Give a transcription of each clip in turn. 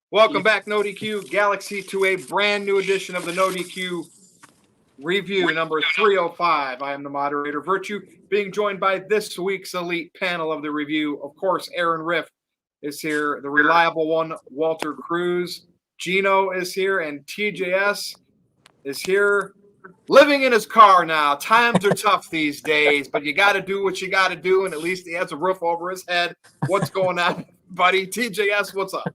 Welcome back, NoDQ Galaxy, to a brand new edition of the NoDQ review number 305. I am the moderator, Virtue, being joined by this week's elite panel of the review. Of course, Aaron Riff is here, the reliable one, Walter Cruz. Gino is here, and TJS is here, living in his car now. Times are tough these days, but you got to do what you got to do, and at least he has a roof over his head. What's going on, buddy? TJS, what's up?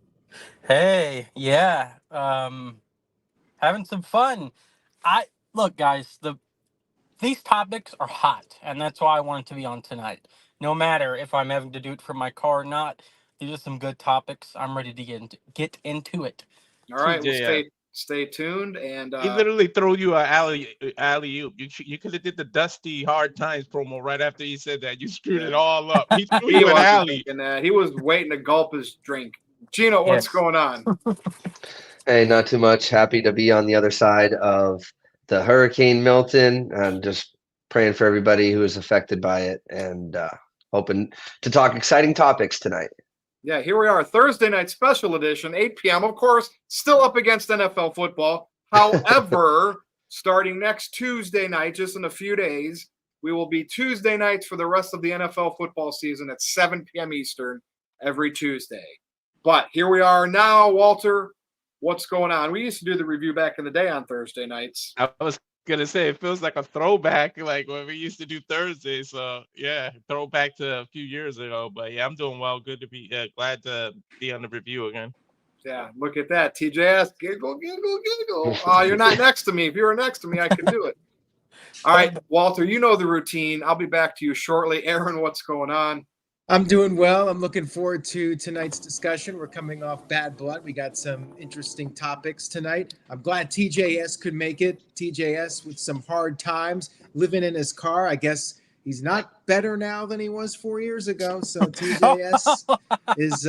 Hey, yeah, having some fun. Look, guys, these topics are hot, and that's why I wanted to be on tonight. No matter if I'm having to do it from my car or not, these are some good topics. I'm ready to get into it. All right, well, stay tuned. And he literally threw you an alley oop. You could have did the Dusty Hard Times promo right after he said that. You screwed it all up. He threw you an alley. He was waiting to gulp his drink. Gino, what's going on? Hey, not too much. Happy to be on the other side of the Hurricane Milton. I'm just praying for everybody who is affected by it, and hoping to talk exciting topics tonight. Yeah, here we are, Thursday night special edition, 8 p.m. Of course, still up against NFL football. However, starting next Tuesday night, just in a few days, we will be Tuesday nights for the rest of the NFL football season at 7 p.m. Eastern every Tuesday. But here we are now, Walter. What's going on? We used to do the review back in the day on Thursday nights. I was going to say, it feels like a throwback, like when we used to do Thursdays. So, yeah, throwback to a few years ago. But, yeah, I'm doing well. Good to be glad to be on the review again. Yeah, look at that. TJS, giggle, giggle, giggle. You're not next to me. If you were next to me, I could do it. All right, Walter, you know the routine. I'll be back to you shortly. Aaron, what's going on? I'm doing well. I'm looking forward to tonight's discussion. We're coming off Bad Blood. We got some interesting topics tonight. I'm glad TJS could make it. TJS with some hard times, living in his car. I guess he's not better now than he was 4 years ago. So TJS is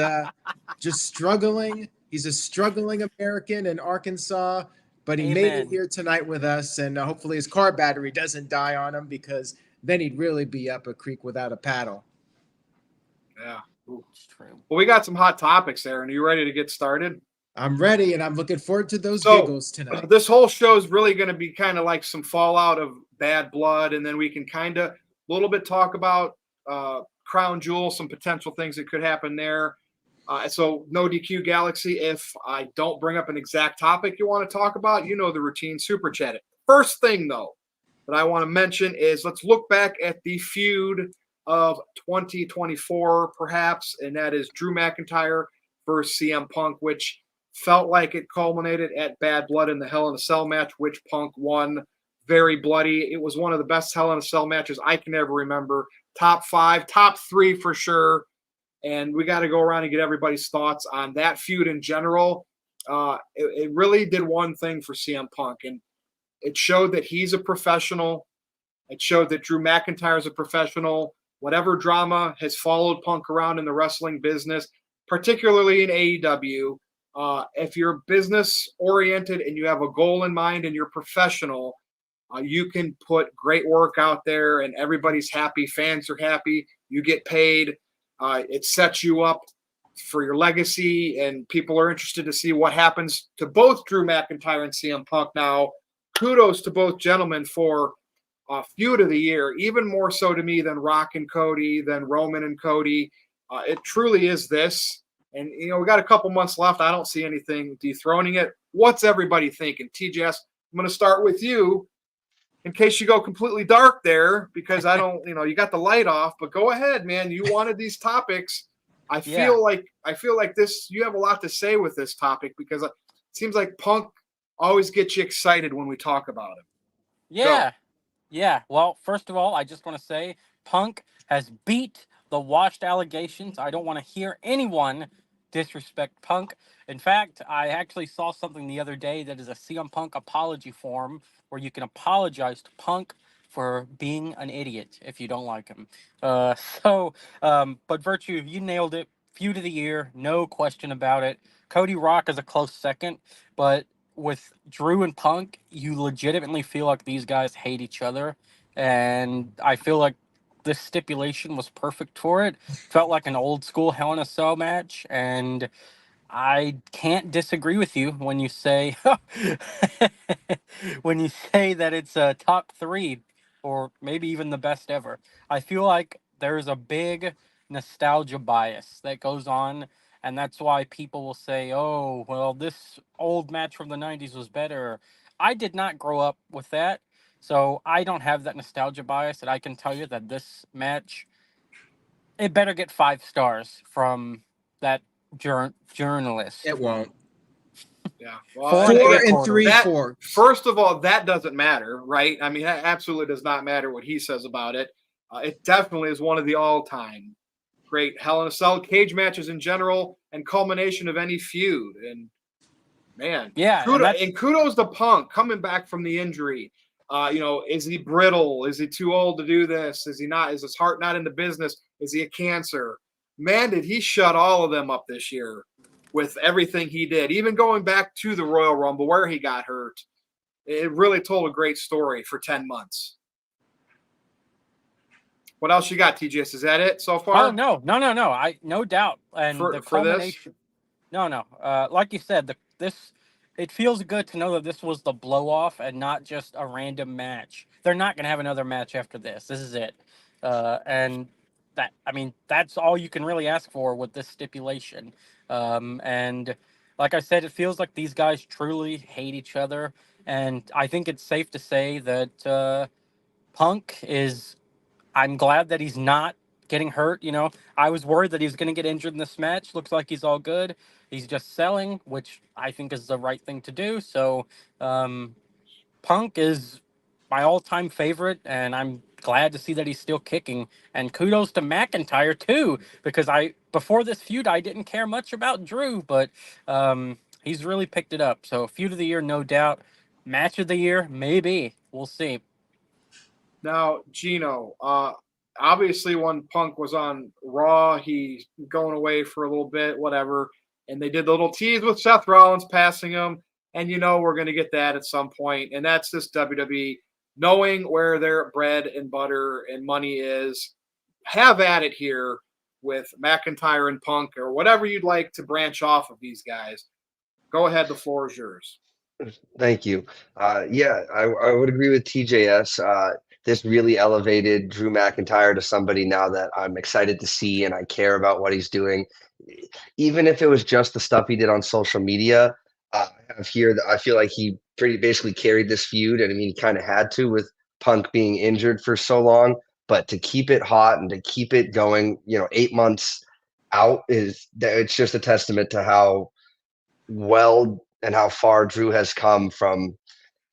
just struggling. He's a struggling American in Arkansas, but he made it here tonight with us. And hopefully his car battery doesn't die on him, because then he'd really be up a creek without a paddle. Yeah. It's true. Well, we got some hot topics, Aaron. Are you ready to get started? I'm ready, and I'm looking forward to those giggles tonight. This whole show is really going to be kind of like some fallout of Bad Blood, and then we can kind of a little bit talk about Crown Jewel, some potential things that could happen there. So NoDQ Galaxy, if I don't bring up an exact topic you want to talk about, you know the routine, super chat it. First thing, though, that I want to mention is let's look back at the feud of 2024, perhaps, and that is Drew McIntyre versus CM Punk, which felt like it culminated at Bad Blood in the Hell in a Cell match, which Punk won. Very bloody. It was one of the best Hell in a Cell matches I can ever remember. Top 5, top 3 for sure. And we got to go around and get everybody's thoughts on that feud in general. It really did one thing for CM Punk, and it showed that he's a professional. It showed that Drew McIntyre is a professional. Whatever drama has followed Punk around in the wrestling business, particularly in AEW, if you're business-oriented and you have a goal in mind and you're professional, you can put great work out there and everybody's happy, fans are happy, you get paid. It sets you up for your legacy, and people are interested to see what happens to both Drew McIntyre and CM Punk now. Kudos to both gentlemen for feud of the year, even more so to me than Rock and Cody, than Roman and Cody. It truly is this. And, we got a couple months left. I don't see anything dethroning it. What's everybody thinking? TJS, I'm going to start with you in case you go completely dark there, because I don't, you got the light off, but go ahead, man. You wanted these topics. I feel like this, you have a lot to say with this topic, because it seems like Punk always gets you excited when we talk about him. Yeah. Go. Yeah, well, first of all, I just want to say Punk has beat the washed allegations. I don't want to hear anyone disrespect Punk. In fact, I actually saw something the other day that is a CM Punk apology form where you can apologize to Punk for being an idiot if you don't like him. But Virtue, you nailed it. Feud of the year, no question about it. Cody Rock is a close second, but with Drew and Punk, you legitimately feel like these guys hate each other, and I feel like this stipulation was perfect for it. Felt like an old school Hell in a Cell match, and I can't disagree with you when you say when you say that it's a top 3 or maybe even the best ever. I feel like there's a big nostalgia bias that goes on, and that's why people will say, "Oh, well, this old match from the 90s was better." I did not grow up with that, so I don't have that nostalgia bias, and I can tell you that this match, it better get 5 stars from that journalist. It won't. Yeah. Four and 4 three and quarters. 3/4. First of all, that doesn't matter, right? I mean, that absolutely does not matter what he says about it. It definitely is one of the all-time great Hell in a Cell cage matches in general and culmination of any feud. And man, Yeah, kudos to Punk coming back from the injury. Is he brittle? Is he too old to do this? Is he not? Is his heart not in the business? Is he a cancer? Man, did he shut all of them up this year with everything he did, even going back to the Royal Rumble where he got hurt. It really told a great story for 10 months. What else you got, TJS? Is that it so far? Oh, no. No doubt. And For the this? culmination. No. Like you said, it feels good to know that this was the blow off and not just a random match. They're not going to have another match after this. This is it. And that's all you can really ask for with this stipulation. And like I said, it feels like these guys truly hate each other. And I think it's safe to say that Punk is. I'm glad that he's not getting hurt. I was worried that he was going to get injured in this match. Looks like he's all good. He's just selling, which I think is the right thing to do. So Punk is my all-time favorite, and I'm glad to see that he's still kicking. And kudos to McIntyre too, because before this feud I didn't care much about Drew, but he's really picked it up. So feud of the year, no doubt. Match of the year, maybe. We'll see. Now, Gino, obviously when Punk was on Raw, he's going away for a little bit, whatever. And they did the little tease with Seth Rollins passing him. And we're going to get that at some point. And that's just WWE knowing where their bread and butter and money is. Have at it here with McIntyre and Punk or whatever you'd like to branch off of these guys. Go ahead. The floor is yours. Thank you. Yeah, I would agree with TJS. This really elevated Drew McIntyre to somebody now that I'm excited to see and I care about what he's doing. Even if it was just the stuff he did on social media, I feel like he pretty basically carried this feud. And I mean, he kind of had to with Punk being injured for so long, but to keep it hot and to keep it going, 8 months out it's just a testament to how well and how far Drew has come from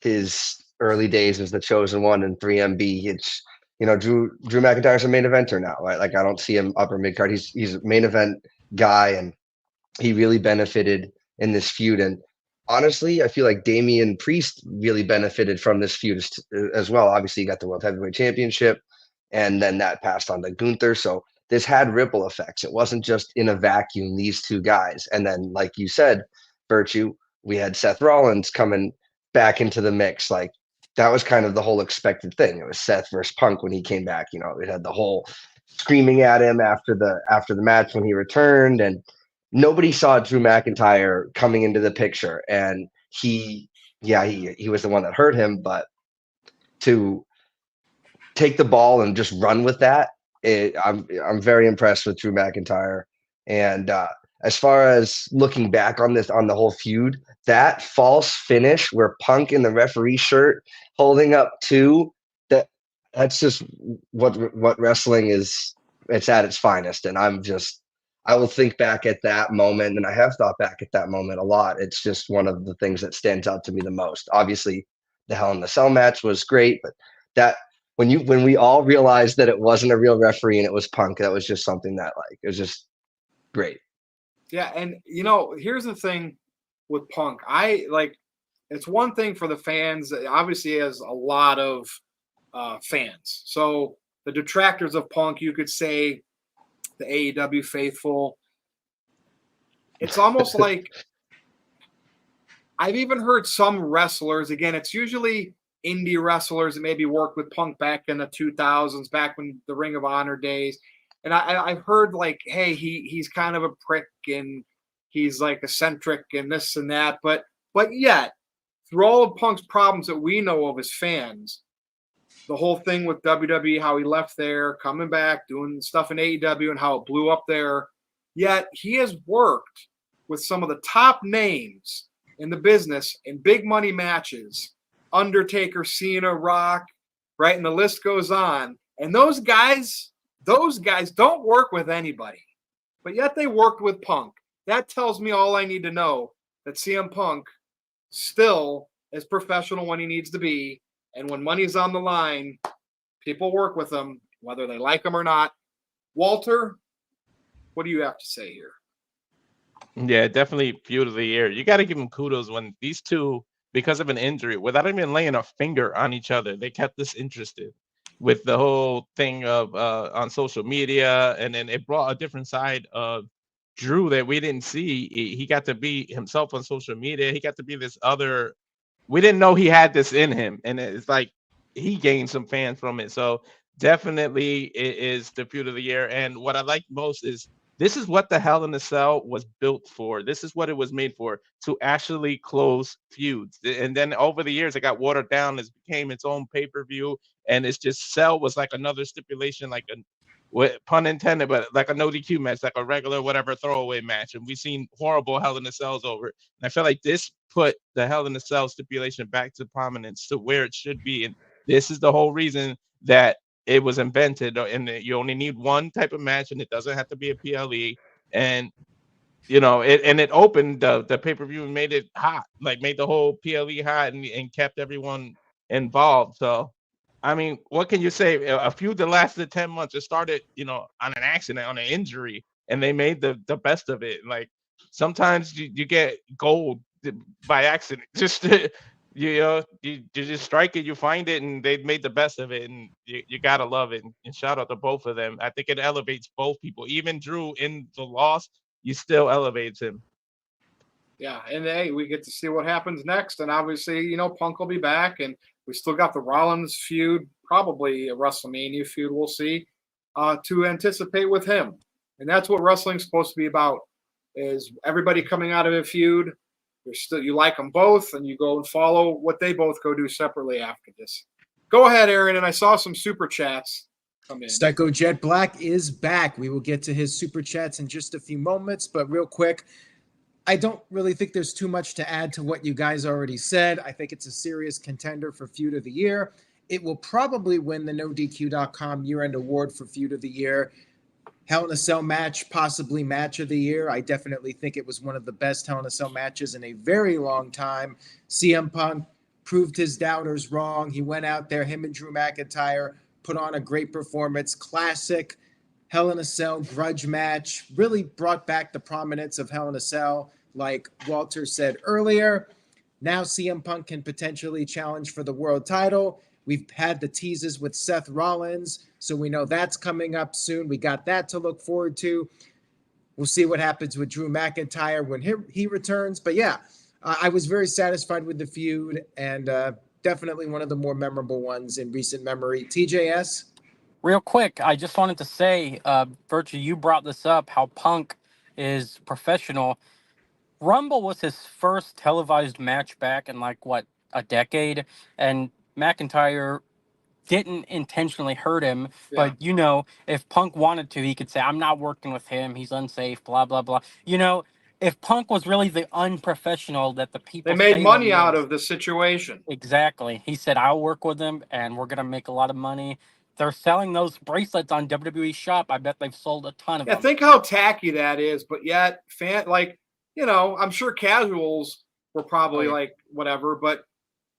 his early days as the chosen one in 3MB. It's Drew McIntyre's a main eventer now, right? Like I don't see him upper mid card. He's a main event guy, and he really benefited in this feud. And honestly, I feel like Damian Priest really benefited from this feud as well. Obviously, he got the World Heavyweight Championship, and then that passed on to Gunther. So this had ripple effects. It wasn't just in a vacuum, these two guys. And then, like you said, Virtue, we had Seth Rollins coming back into the mix. Like that was kind of the whole expected thing. It was Seth versus Punk when he came back. We had the whole screaming at him after the match when he returned, and nobody saw Drew McIntyre coming into the picture. And he was the one that hurt him, but to take the ball and just run with that, I'm very impressed with Drew McIntyre. And as far as looking back on the whole feud, that false finish where Punk in the referee shirt holding up two, that's just what wrestling is. It's at its finest. And I will think back at that moment, and I have thought back at that moment a lot. It's just one of the things that stands out to me the most. Obviously, the Hell in the Cell match was great, but that when we all realized that it wasn't a real referee and it was Punk, that was just something that it was just great. Yeah, and here's the thing with Punk. It's one thing for the fans. Obviously, he has a lot of fans. So the detractors of Punk, you could say, the AEW faithful. It's almost like I've even heard some wrestlers. Again, it's usually indie wrestlers that maybe worked with Punk back in the 2000s, back when the Ring of Honor days. And I've heard hey, he's kind of a prick and he's like eccentric and this and that. But yet, through all of Punk's problems that we know of as fans, the whole thing with WWE, how he left there, coming back, doing stuff in AEW, and how it blew up there. Yet he has worked with some of the top names in the business in big money matches. Undertaker, Cena, Rock, right? And the list goes on. And those guys don't work with anybody. But yet they worked with Punk. That tells me all I need to know, that CM Punk still is professional when he needs to be. And when money's on the line, people work with him, whether they like him or not. Walter, what do you have to say here? Yeah, definitely feud of the year. You got to give them kudos when these two, because of an injury, without even laying a finger on each other, they kept us interested with the whole thing of on social media. And then it brought a different side of Drew that we didn't see. He got to be himself on social media. He got to be this other. We didn't know he had this in him. And it's like he gained some fans from it. So definitely it is the feud of the year. And what I like most is this is what the Hell in a Cell was built for. This is what it was made for, to actually close feuds. And then over the years, it got watered down. It became its own pay-per-view. And it's just Cell was like another stipulation, like pun intended, but like a NoDQ match, like a regular whatever throwaway match. And we've seen horrible Hell in a Cells over. And I feel like this put the Hell in a Cell stipulation back to prominence, to where it should be. And this is the whole reason that it was invented, and you only need one type of match, and it doesn't have to be a PLE. And it opened the pay-per-view and made it hot, like made the whole PLE hot, and kept everyone involved. So I mean, what can you say? A feud that lasted 10 months. It started, on an accident, on an injury, and they made the best of it. Like sometimes you get gold by accident. Just you just strike it, you find it, and they made the best of it, and you gotta love it. And shout out to both of them. I think it elevates both people. Even Drew in the loss, you still elevates him. Yeah, and hey, we get to see what happens next, and obviously, Punk will be back, and we still got the Rollins feud, probably a WrestleMania feud. We'll see to anticipate with him, and that's what wrestling's supposed to be about: is everybody coming out of a feud. You like them both, and you go and follow what they both go do separately after this. Go ahead, Aaron, and I saw some super chats come in. Stecco Jet Black is back. We will get to his super chats in just a few moments, but real quick, I don't really think there's too much to add to what you guys already said. I think it's a serious contender for Feud of the Year. It will probably win the NoDQ.com year-end award for Feud of the Year. Hell in a Cell match, possibly match of the year. I definitely think it was one of the best Hell in a Cell matches in a very long time. CM Punk proved his doubters wrong. He went out there, him and Drew McIntyre, put on a great performance. Classic Hell in a Cell grudge match. Really brought back the prominence of Hell in a Cell, like Walter said earlier. Now CM Punk can potentially challenge for the world title. We've had the teases with Seth Rollins, so we know that's coming up soon. We got that to look forward to. We'll see what happens with Drew McIntyre when he returns. But yeah, I was very satisfied with the feud, and definitely one of the more memorable ones in recent memory. TJS? Real quick, I just wanted to say, Virtue, you brought this up, how Punk is professional. Rumble was his first televised match back in a decade, and McIntyre didn't intentionally hurt him. Yeah. But, if Punk wanted to, he could say, I'm not working with him, he's unsafe, blah, blah, blah. If Punk was really the unprofessional that the people They made say money he out is, of the situation. exactly. He said, I'll work with him, and we're going to make a lot of money. They're selling those bracelets on WWE Shop. I bet they've sold a ton of them. Think how tacky that is, but yet, I'm sure casuals were probably like whatever, but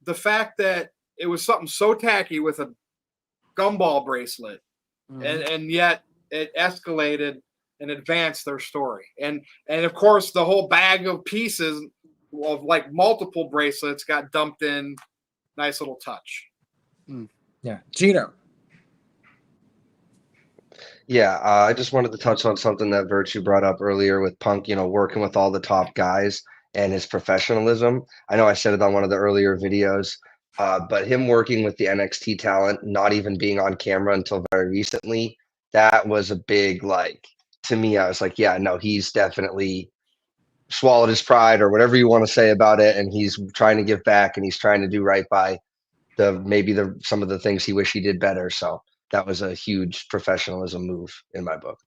the fact that it was something so tacky with a gumball bracelet, and yet it escalated and advanced their story. And of course, the whole bag of pieces of multiple bracelets got dumped in. Nice little touch. Yeah. Gino? Yeah, I just wanted to touch on something that Virtue brought up earlier with Punk, working with all the top guys and his professionalism. I know I said it on one of the earlier videos, but him working with the NXT talent, not even being on camera until very recently, that was a big, to me, I was like, yeah, no, he's definitely swallowed his pride or whatever you want to say about it, and he's trying to give back and he's trying to do right by some of the things he wish he did better. So that was a huge professionalism move in my book.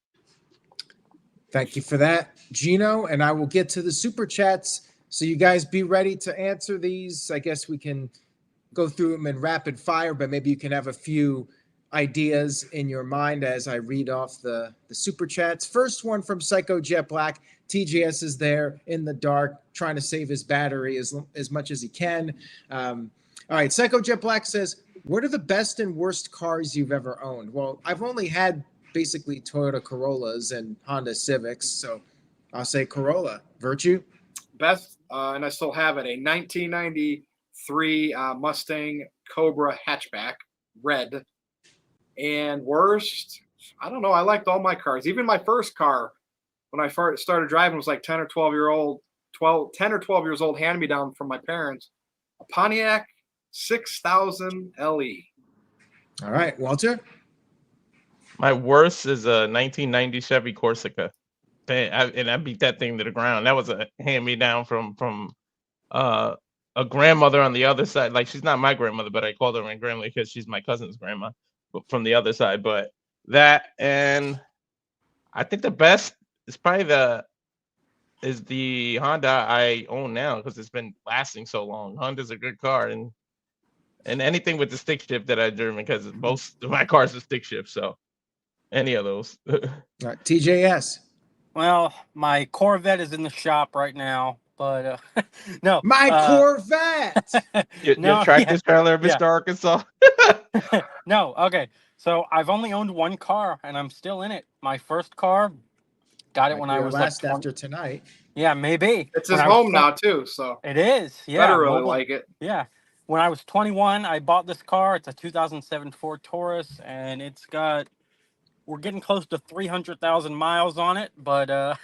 Thank you for that, Gino. And I will get to the super chats. So you guys be ready to answer these. I guess we can go through them in rapid fire, but maybe you can have a few ideas in your mind as I read off the super chats. First one from Psycho Jet Black. TJS is there in the dark trying to save his battery as much as he can. All right, Psycho Jet Black says, what are the best and worst cars you've ever owned? Well, I've only had basically Toyota Corollas and Honda Civics, so I'll say Corolla. Virtue? Best, and I still have it, a 1993 Mustang Cobra hatchback, red. And worst, I don't know. I liked all my cars. Even my first car, when I first started driving, was like 10 or 12 years old, handed me down from my parents, a Pontiac 6000 LE. All right, Walter? My worst is a 1990 Chevy Corsica. And I beat that thing to the ground. That was a hand-me-down from a grandmother on the other side. Like, she's not my grandmother, but I called her my grandmother because she's my cousin's grandma from the other side. But that, and I think the best is probably the Honda I own now because it's been lasting so long. Honda's a good car, and anything with the stick shift that I driven, because most of my cars are stick shift. So any of those. All right, TJS. Well, my Corvette is in the shop right now, but no. My Corvette. Your tractor trailer, Mr. Arkansas. No, okay. So I've only owned one car, and I'm still in it. My first car, got it when I was last like after tonight. Yeah, maybe. It's his home now too, so it is. Yeah, better really like it. Yeah. When I was 21, I bought this car. It's a 2007 Ford Taurus, and we're getting close to 300,000 miles on it, but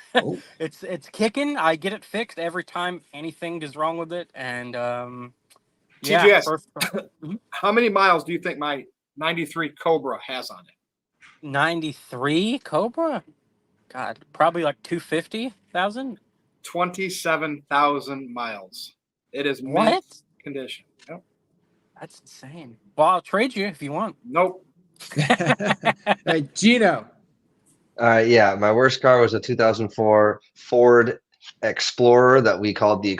it's kicking. I get it fixed every time anything is wrong with it, and TGS, how many miles do you think my 93 Cobra has on it? 93 Cobra? God, probably like 250,000. 27,000 miles. It is mint condition. Yep. That's insane. Well, I'll trade you if you want. Nope. Hey, Gino. Yeah, my worst car was a 2004 Ford Explorer that we called the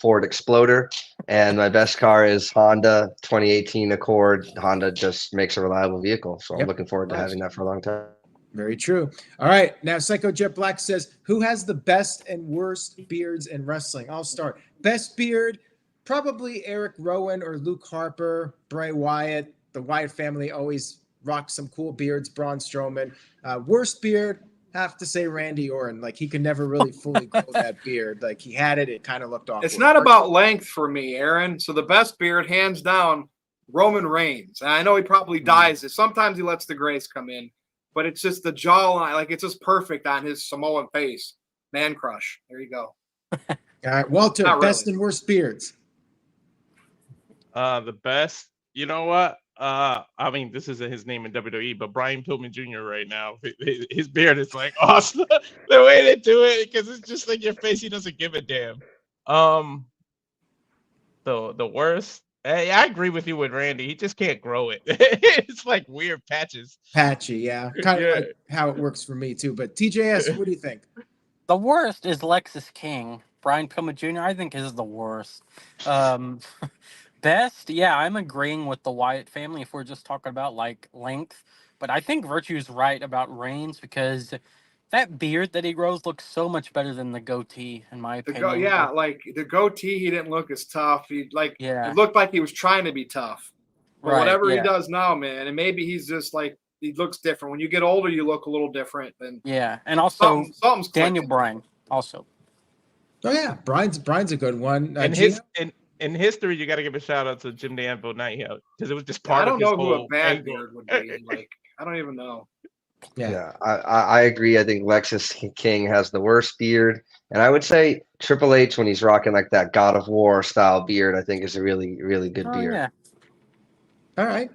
Ford Exploder, and my best car is Honda 2018 Accord. Honda just makes a reliable vehicle, so I'm looking forward to having that for a long time. Very true. All right, now Psycho Jet Black says, who has the best and worst beards in wrestling? I'll start. Best beard, probably Eric Rowan or Luke Harper, Bray Wyatt. The Wyatt family always rocked some cool beards. Braun Strowman. Worst beard, have to say Randy Orton. Like, he could never really fully grow that beard. Like, he had it, it kind of looked awkward. It's not about length for me, Aaron. So the best beard, hands down, Roman Reigns. And I know he probably dyes it. Sometimes he lets the grace come in, but it's just the jawline. Like, it's just perfect on his Samoan face. Man crush. There you go. All right, Walter, best and worst beards. The best, you know what? I mean, this isn't his name in WWE, but Brian Pillman Jr. right now, his beard is like awesome. The way they do it, because it's just like your face, he doesn't give a damn. The worst, hey, I agree with you with Randy. He just can't grow it. It's like weird patches. Patchy, yeah. Kind of like how it works for me too. But TJS, what do you think? The worst is Lexus King. Brian Pillman Jr., I think, is the worst. Best, yeah, I'm agreeing with the Wyatt family if we're just talking about like length. But I think Virtue's right about Reigns, because that beard that he grows looks so much better than the goatee, in my opinion. Like the goatee, he didn't look as tough. It looked like he was trying to be tough. But whatever he does now, man, and maybe he's just like, he looks different. When you get older, you look a little different. And also something's Daniel clicking. Bryan also. Oh yeah, Brian's a good one. In history, you got to give a shout out to Jim the Anvil Nighthawk, because it was just part of his whole I don't know who a bad angle. beard would be. Like, I don't even know. Yeah, I agree. I think Lexus King has the worst beard, and I would say Triple H, when he's rocking like that God of War style beard, I think is a really, really good beard. Yeah. All right,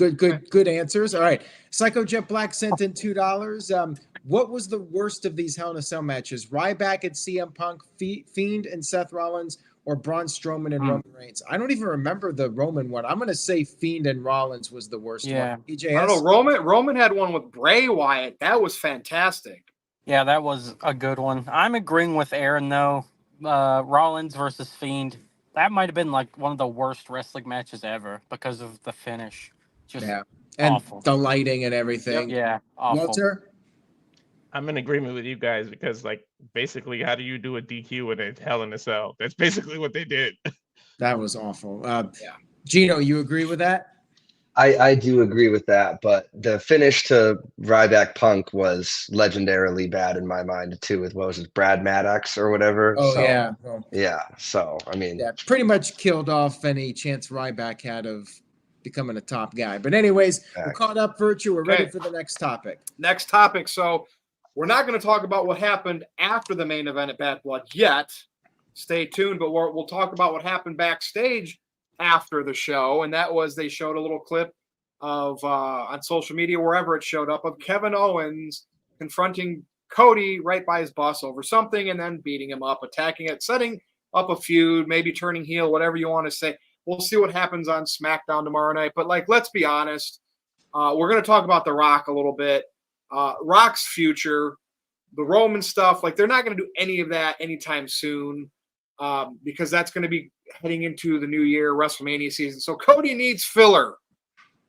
Good answers. All right. Psycho Jet Black sent in $2. What was the worst of these Hell in a Cell matches? Ryback and CM Punk, Fiend and Seth Rollins, or Braun Strowman and Roman Reigns? I don't even remember the Roman one. I'm going to say Fiend and Rollins was the worst one. EJS? I don't know. Roman had one with Bray Wyatt. That was fantastic. Yeah, that was a good one. I'm agreeing with Aaron, though. Rollins versus Fiend. That might have been like one of the worst wrestling matches ever because of the finish. Just and awful. The lighting and everything. Yeah, awful. Walter? I'm in agreement with you guys because, like, basically, how do you do a DQ in a Hell in a Cell? That's basically what they did. That was awful. Gino, you agree with that? I do agree with that, but the finish to Ryback Punk was legendarily bad in my mind too. With what was it, Brad Maddox or whatever? Oh so, yeah, yeah. So I mean, pretty much killed off any chance Ryback had of becoming a top guy. But anyways, we're caught up, Virtue. We're ready for the next topic. Next topic. So we're not going to talk about what happened after the main event at Bad Blood yet. Stay tuned, but we'll talk about what happened backstage after the show, and that was they showed a little clip of on social media, wherever it showed up, of Kevin Owens confronting Cody right by his bus over something and then beating him up, attacking it, setting up a feud, maybe turning heel, whatever you want to say. We'll see what happens on SmackDown tomorrow night. But, like, let's be honest. We're going to talk about The Rock a little bit. Rock's future, the Roman stuff, like, they're not going to do any of that anytime soon because that's going to be heading into the new year, WrestleMania season. So Cody needs filler.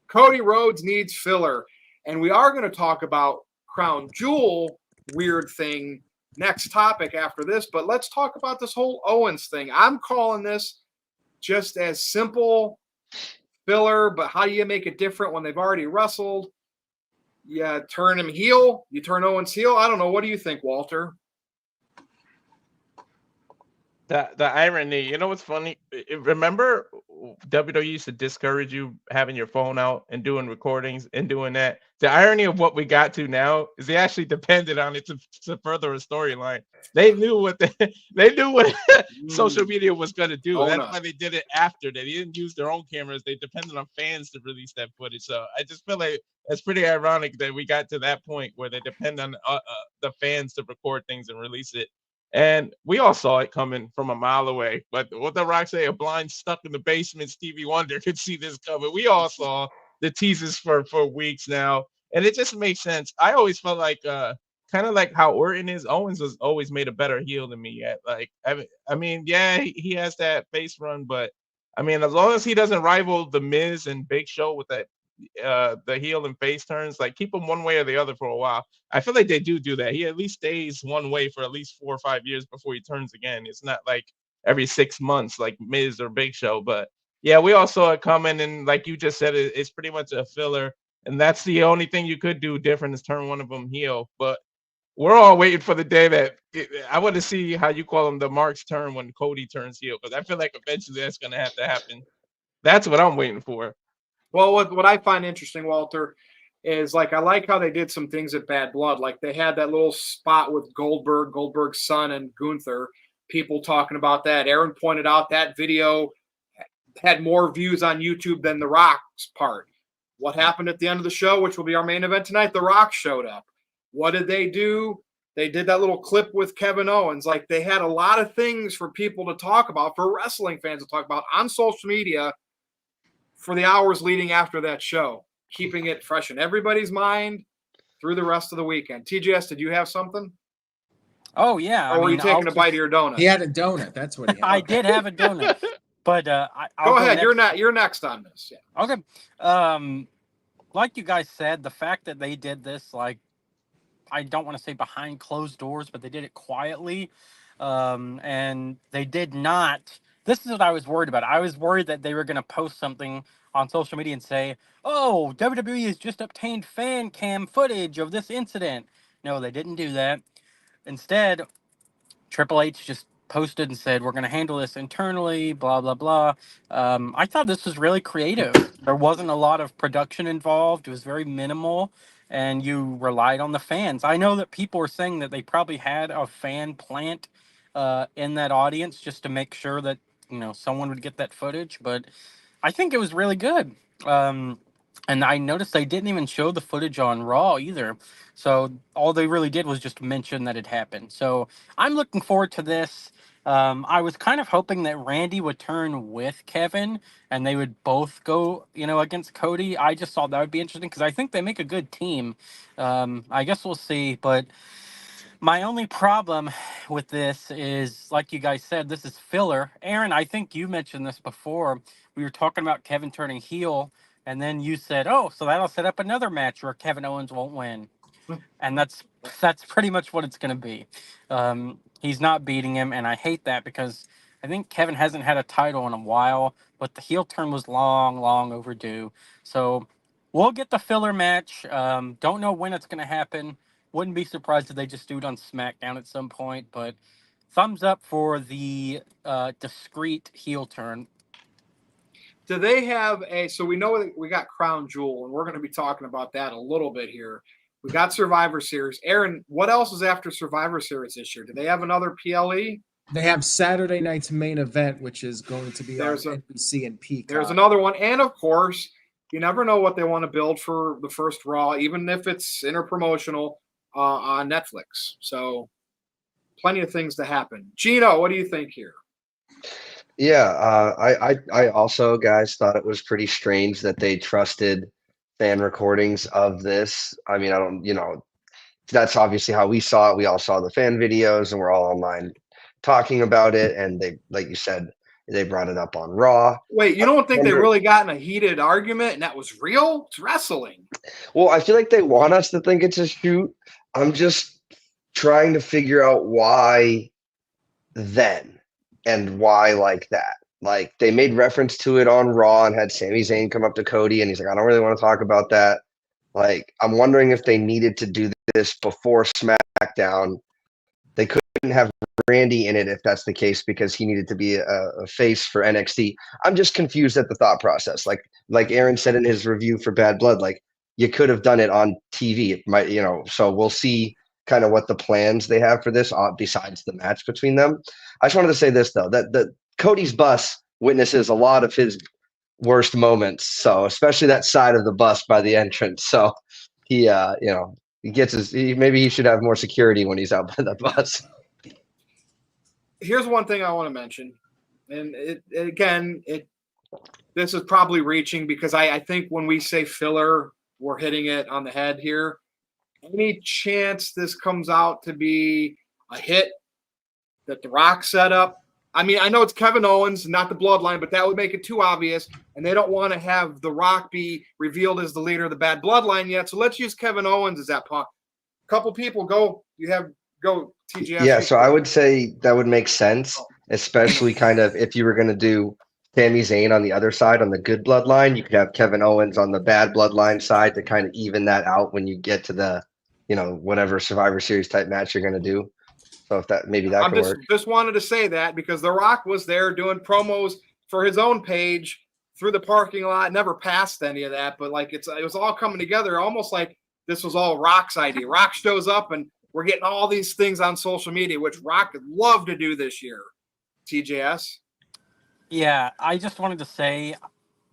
Cody Rhodes needs filler. And we are going to talk about Crown Jewel weird thing next topic after this. But let's talk about this whole Owens thing. I'm calling this just as simple filler, but how do you make it different when they've already wrestled? You turn him heel. You turn Owens heel. I don't know. What do you think, Walter? The irony, you know what's funny? Remember WWE used to discourage you having your phone out and doing recordings and doing that. The irony of what we got to now is they actually depended on it to further a storyline. They knew what social media was going to do. That's why they did it after. They didn't use their own cameras. They depended on fans to release that footage. So I just feel like it's pretty ironic that we got to that point where they depend on the fans to record things and release it. And we all saw it coming from a mile away. But what the Rock say, a blind stuck in the basement Stevie Wonder could see this coming. We all saw the teases for weeks now. And it just makes sense. I always felt like kind of like how Orton is. Owens was always made a better heel than me. I mean, yeah, he has that face run, but I mean, as long as he doesn't rival the Miz and Big Show with that the heel and face turns, like keep him one way or the other for a while. I feel like they do that. He at least stays one way for at least 4 or 5 years before he turns again. It's not like every 6 months like Miz or Big Show. But yeah, we all saw it coming, and like you just said, it's pretty much a filler, and that's the only thing you could do different is turn one of them heel. But we're all waiting for the day that I want to see how you call him the Mark's turn when Cody turns heel, because I feel like eventually that's going to have to happen. That's what I'm waiting for. Well, what I find interesting, Walter, is like I like how they did some things at Bad Blood. Like they had that little spot with Goldberg's son, and Gunther. People talking about that. Aaron pointed out that video had more views on YouTube than The Rock's part. What happened at the end of the show, which will be our main event tonight? The Rock showed up. What did they do? They did that little clip with Kevin Owens. Like they had a lot of things for people to talk about, for wrestling fans to talk about on social media for the hours leading after that show, keeping it fresh in everybody's mind through the rest of the weekend. TJS, did you have something? Oh, yeah. Or were you taking a bite of your donut? He had a donut. That's what he had. I did have a donut. But I'll go ahead. You're next on this. Yeah. Okay. Like you guys said, the fact that they did this, like, I don't want to say behind closed doors, but they did it quietly. And they did not. This is what I was worried about. I was worried that they were going to post something on social media and say, oh, WWE has just obtained fan cam footage of this incident. No, they didn't do that. Instead, Triple H just posted and said, we're going to handle this internally, blah, blah, blah. I thought this was really creative. There wasn't a lot of production involved. It was very minimal, and you relied on the fans. I know that people were saying that they probably had a fan plant in that audience just to make sure that, someone would get that footage, but I think it was really good. And I noticed they didn't even show the footage on Raw either. So all they really did was just mention that it happened. So I'm looking forward to this. I was kind of hoping that Randy would turn with Kevin and they would both go, against Cody. I just thought that would be interesting because I think they make a good team. I guess we'll see. But my only problem with this is, like you guys said, this is filler. Aaron, I think you mentioned this before. We were talking about Kevin turning heel, and then you said, "Oh, so that'll set up another match where Kevin Owens won't win," and that's pretty much what it's going to be. He's not beating him, and I hate that because I think Kevin hasn't had a title in a while, but the heel turn was long, long overdue. So we'll get the filler match. Don't know when it's going to happen. Wouldn't be surprised if they just do it on SmackDown at some point, but thumbs up for the discreet heel turn. Do they have so we know we got Crown Jewel, and we're going to be talking about that a little bit here. We got Survivor Series. Aaron, what else is after Survivor Series this year? Do they have another PLE? They have Saturday night's main event, which is going to be on NBC and Peacock. There's another one. And, of course, you never know what they want to build for the first Raw, even if it's interpromotional on Netflix. So plenty of things to happen. Gino, what do you think here? Yeah, I also, guys, thought it was pretty strange that they trusted fan recordings of this. I mean, I don't, that's obviously how we saw it. We all saw the fan videos and we're all online talking about it. And they, like you said, they brought it up on Raw. Wait, you don't think they really got in a heated argument and that was real? It's wrestling. Well, I feel like they want us to think it's a shoot. I'm just trying to figure out why then and why like that. Like they made reference to it on Raw and had Sami Zayn come up to Cody and he's like, I don't really want to talk about that. Like, I'm wondering if they needed to do this before SmackDown. They couldn't have Randy in it if that's the case because he needed to be a face for NXT. I'm just confused at the thought process. Like Aaron said in his review for Bad Blood, like you could have done it on TV. It might, so we'll see kind of what the plans they have for this besides the match between them. I just wanted to say this though, that Cody's bus witnesses a lot of his worst moments. So especially that side of the bus by the entrance. So he, he gets maybe he should have more security when he's out by the bus. Here's one thing I want to mention. And this is probably reaching because I think when we say filler, we're hitting it on the head here. Any chance this comes out to be a hit that The Rock set up? I mean, I know it's Kevin Owens, not the Bloodline, but that would make it too obvious. And they don't want to have The Rock be revealed as the leader of the Bad Bloodline yet. So let's use Kevin Owens as that punk. A couple people go TGS. Yeah, so I would say that would make sense, especially kind of if you were going to do Sami Zayn on the other side, on the good bloodline. You could have Kevin Owens on the bad bloodline side to kind of even that out when you get to the, whatever Survivor Series type match you're going to do. So if that could work. Just wanted to say that because The Rock was there doing promos for his own page through the parking lot, never passed any of that, but like it was all coming together almost like this was all Rock's idea. Rock shows up and we're getting all these things on social media, which Rock would love to do this year. TJS? Yeah, I just wanted to say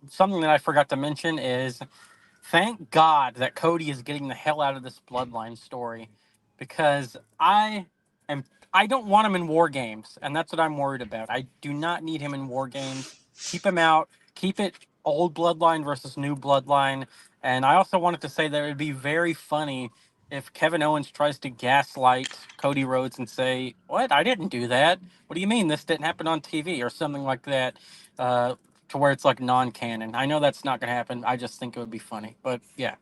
something that I forgot to mention is thank God that Cody is getting the hell out of this bloodline story because I don't want him in War Games, and that's what I'm worried about. I do not need him in War Games. Keep him out. Keep it old bloodline versus new bloodline. And I also wanted to say that it would be very funny if Kevin Owens tries to gaslight Cody Rhodes and say, what? I didn't do that. What do you mean this didn't happen on TV or something like that, to where it's like non-canon. I know that's not going to happen. I just think it would be funny. But, yeah.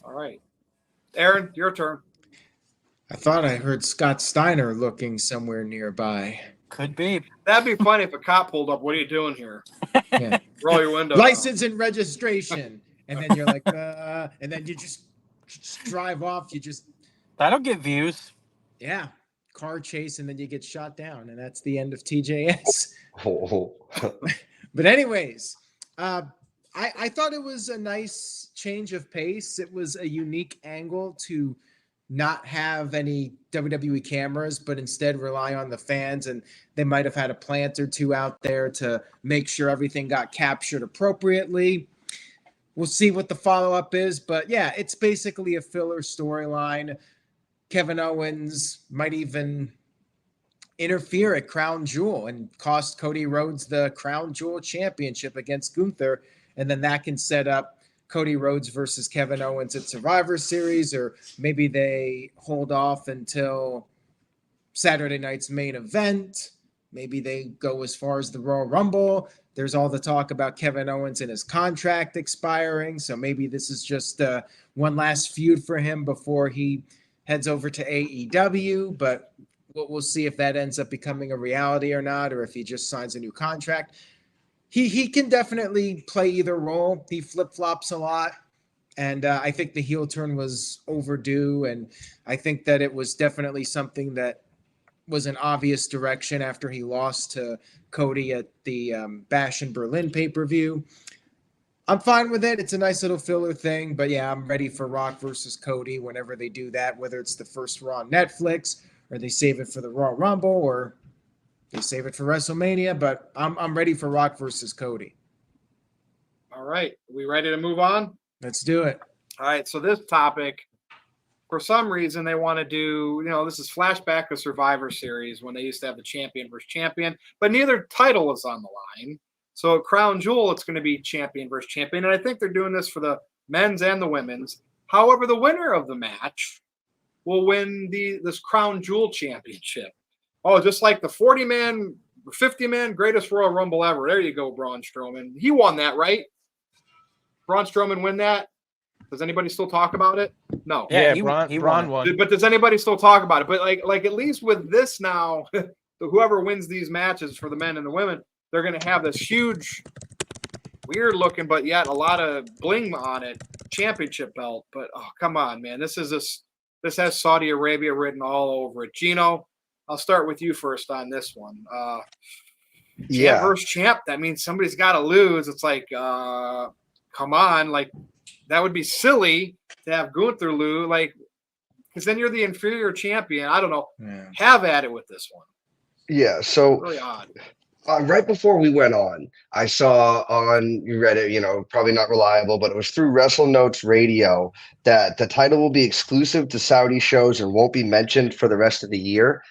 All right. Aaron, your turn. I thought I heard Scott Steiner looking somewhere nearby. Could be. That'd be funny if a cop pulled up. What are you doing here? Yeah. Roll your window. License and registration. And then you're like, and then you just drive off. That'll get views. Yeah. Car chase, and then you get shot down. And that's the end of TJS. But anyways, I thought it was a nice change of pace. It was a unique angle to not have any WWE cameras, but instead rely on the fans. And they might have had a plant or two out there to make sure everything got captured appropriately. we'll see what the follow-up is. But yeah, it's basically a filler storyline. Kevin Owens might even interfere at Crown Jewel and cost Cody Rhodes the Crown Jewel championship against Gunther. And then that can set up Cody Rhodes versus Kevin Owens at Survivor Series, or maybe they hold off until Saturday night's main event. Maybe they go as far as the Royal Rumble. There's all the talk about Kevin Owens and his contract expiring. So maybe this is just one last feud for him before he heads over to AEW. But we'll see if that ends up becoming a reality or not, or if he just signs a new contract. He can definitely play either role. He flip-flops a lot. And I think the heel turn was overdue. And I think that it was definitely something that was an obvious direction after he lost to Cody at the Bash in Berlin pay-per-view. I'm fine with it. It's a nice little filler thing. But yeah, I'm ready for Rock versus Cody whenever they do that, whether it's the first Raw on Netflix or they save it for the Royal Rumble or they save it for WrestleMania. But I'm ready for Rock versus Cody. All right. Are we ready to move on? Let's do it. All right. So this topic, for some reason, they want to do, this is flashback of Survivor Series when they used to have the champion versus champion, but neither title is on the line. So at Crown Jewel, it's going to be champion versus champion. And I think they're doing this for the men's and the women's. However, the winner of the match will win this Crown Jewel championship. Oh, just like the 40-man, 50-man greatest Royal Rumble ever. There you go, Braun Strowman. He won that, right? Braun Strowman win that? Does anybody still talk about it? No. Yeah, he Braun won. But does anybody still talk about it? But like at least with this now, whoever wins these matches for the men and the women, they're going to have this huge, weird looking, but yet a lot of bling on it, championship belt. But oh, come on, man. This has Saudi Arabia written all over it. Gino, I'll start with you first on this one. Champ versus champ. That means somebody's got to lose. It's like, come on, like that would be silly to have Gunther lose, like, because then you're the inferior champion. I don't know. Yeah. Have at it with this one. Yeah. So really odd. Right before we went on, I saw on Reddit, probably not reliable, but it was through Wrestle Notes Radio that the title will be exclusive to Saudi shows and won't be mentioned for the rest of the year.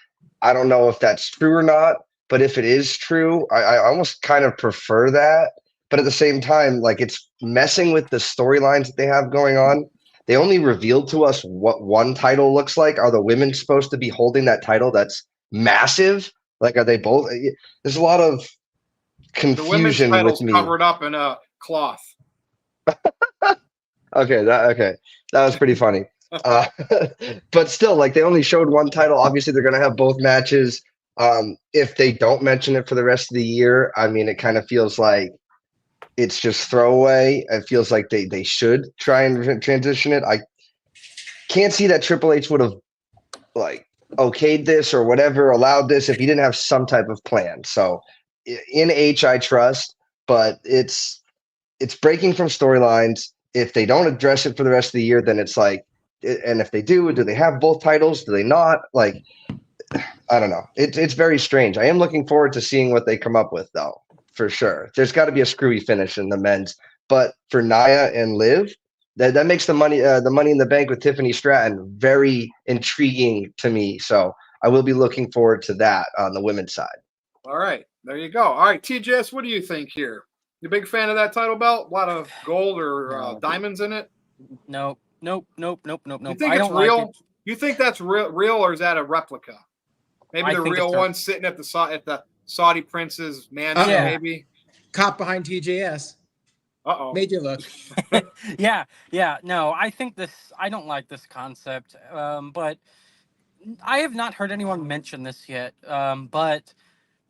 I don't know if that's true or not, but if it is true, I almost kind of prefer that. But at the same time, like it's messing with the storylines that they have going on. They only revealed to us what one title looks like. Are the women supposed to be holding that title that's massive? Like, are they both? There's a lot of confusion. The women's title's covered up in a cloth. Okay, that was pretty funny. But still, like they only showed one title. Obviously, they're going to have both matches. If they don't mention it for the rest of the year, I mean, it kind of feels like it's just throwaway. It feels like they should try and transition it. I can't see that Triple H would have like okayed this or whatever, allowed this if he didn't have some type of plan. So in H, I trust, but it's breaking from storylines. If they don't address it for the rest of the year, then it's like, and if they do they have both titles? Do they not? Like, I don't know. It's very strange. I am looking forward to seeing what they come up with, though, for sure. There's got to be a screwy finish in the men's, but for Nia and Liv, that makes the money in the bank with Tiffany Stratton very intriguing to me. So I will be looking forward to that on the women's side. All right, there you go. All right, TJS, what do you think here? You a big fan of that title belt? A lot of gold or diamonds in it? Nope. You think it's real? Like it. You think that's real, or is that a replica? Maybe the real one sitting at the Saudi prince's mansion, maybe. Cop behind TJS. Uh-oh. Made you look. Yeah. No, I don't like this concept. But I have not heard anyone mention this yet. But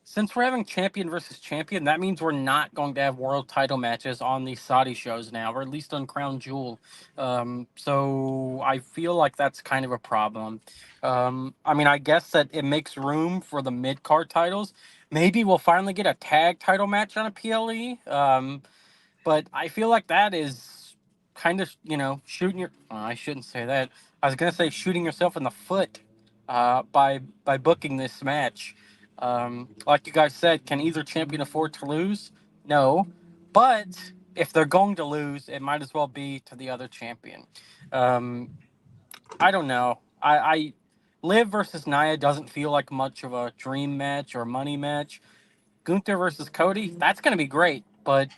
since we're having champion versus champion, that means we're not going to have world title matches on these Saudi shows now, or at least on Crown Jewel. So I feel like that's kind of a problem. I mean, I guess that it makes room for the mid-card titles. Maybe we'll finally get a tag title match on a PLE. But I feel like that is kind of, shooting your... I shouldn't say that. I was going to say shooting yourself in the foot by booking this match. Like you guys said, can either champion afford to lose? No. But if they're going to lose, it might as well be to the other champion. I don't know. I Liv versus Nia doesn't feel like much of a dream match or money match. Gunther versus Cody, that's going to be great, but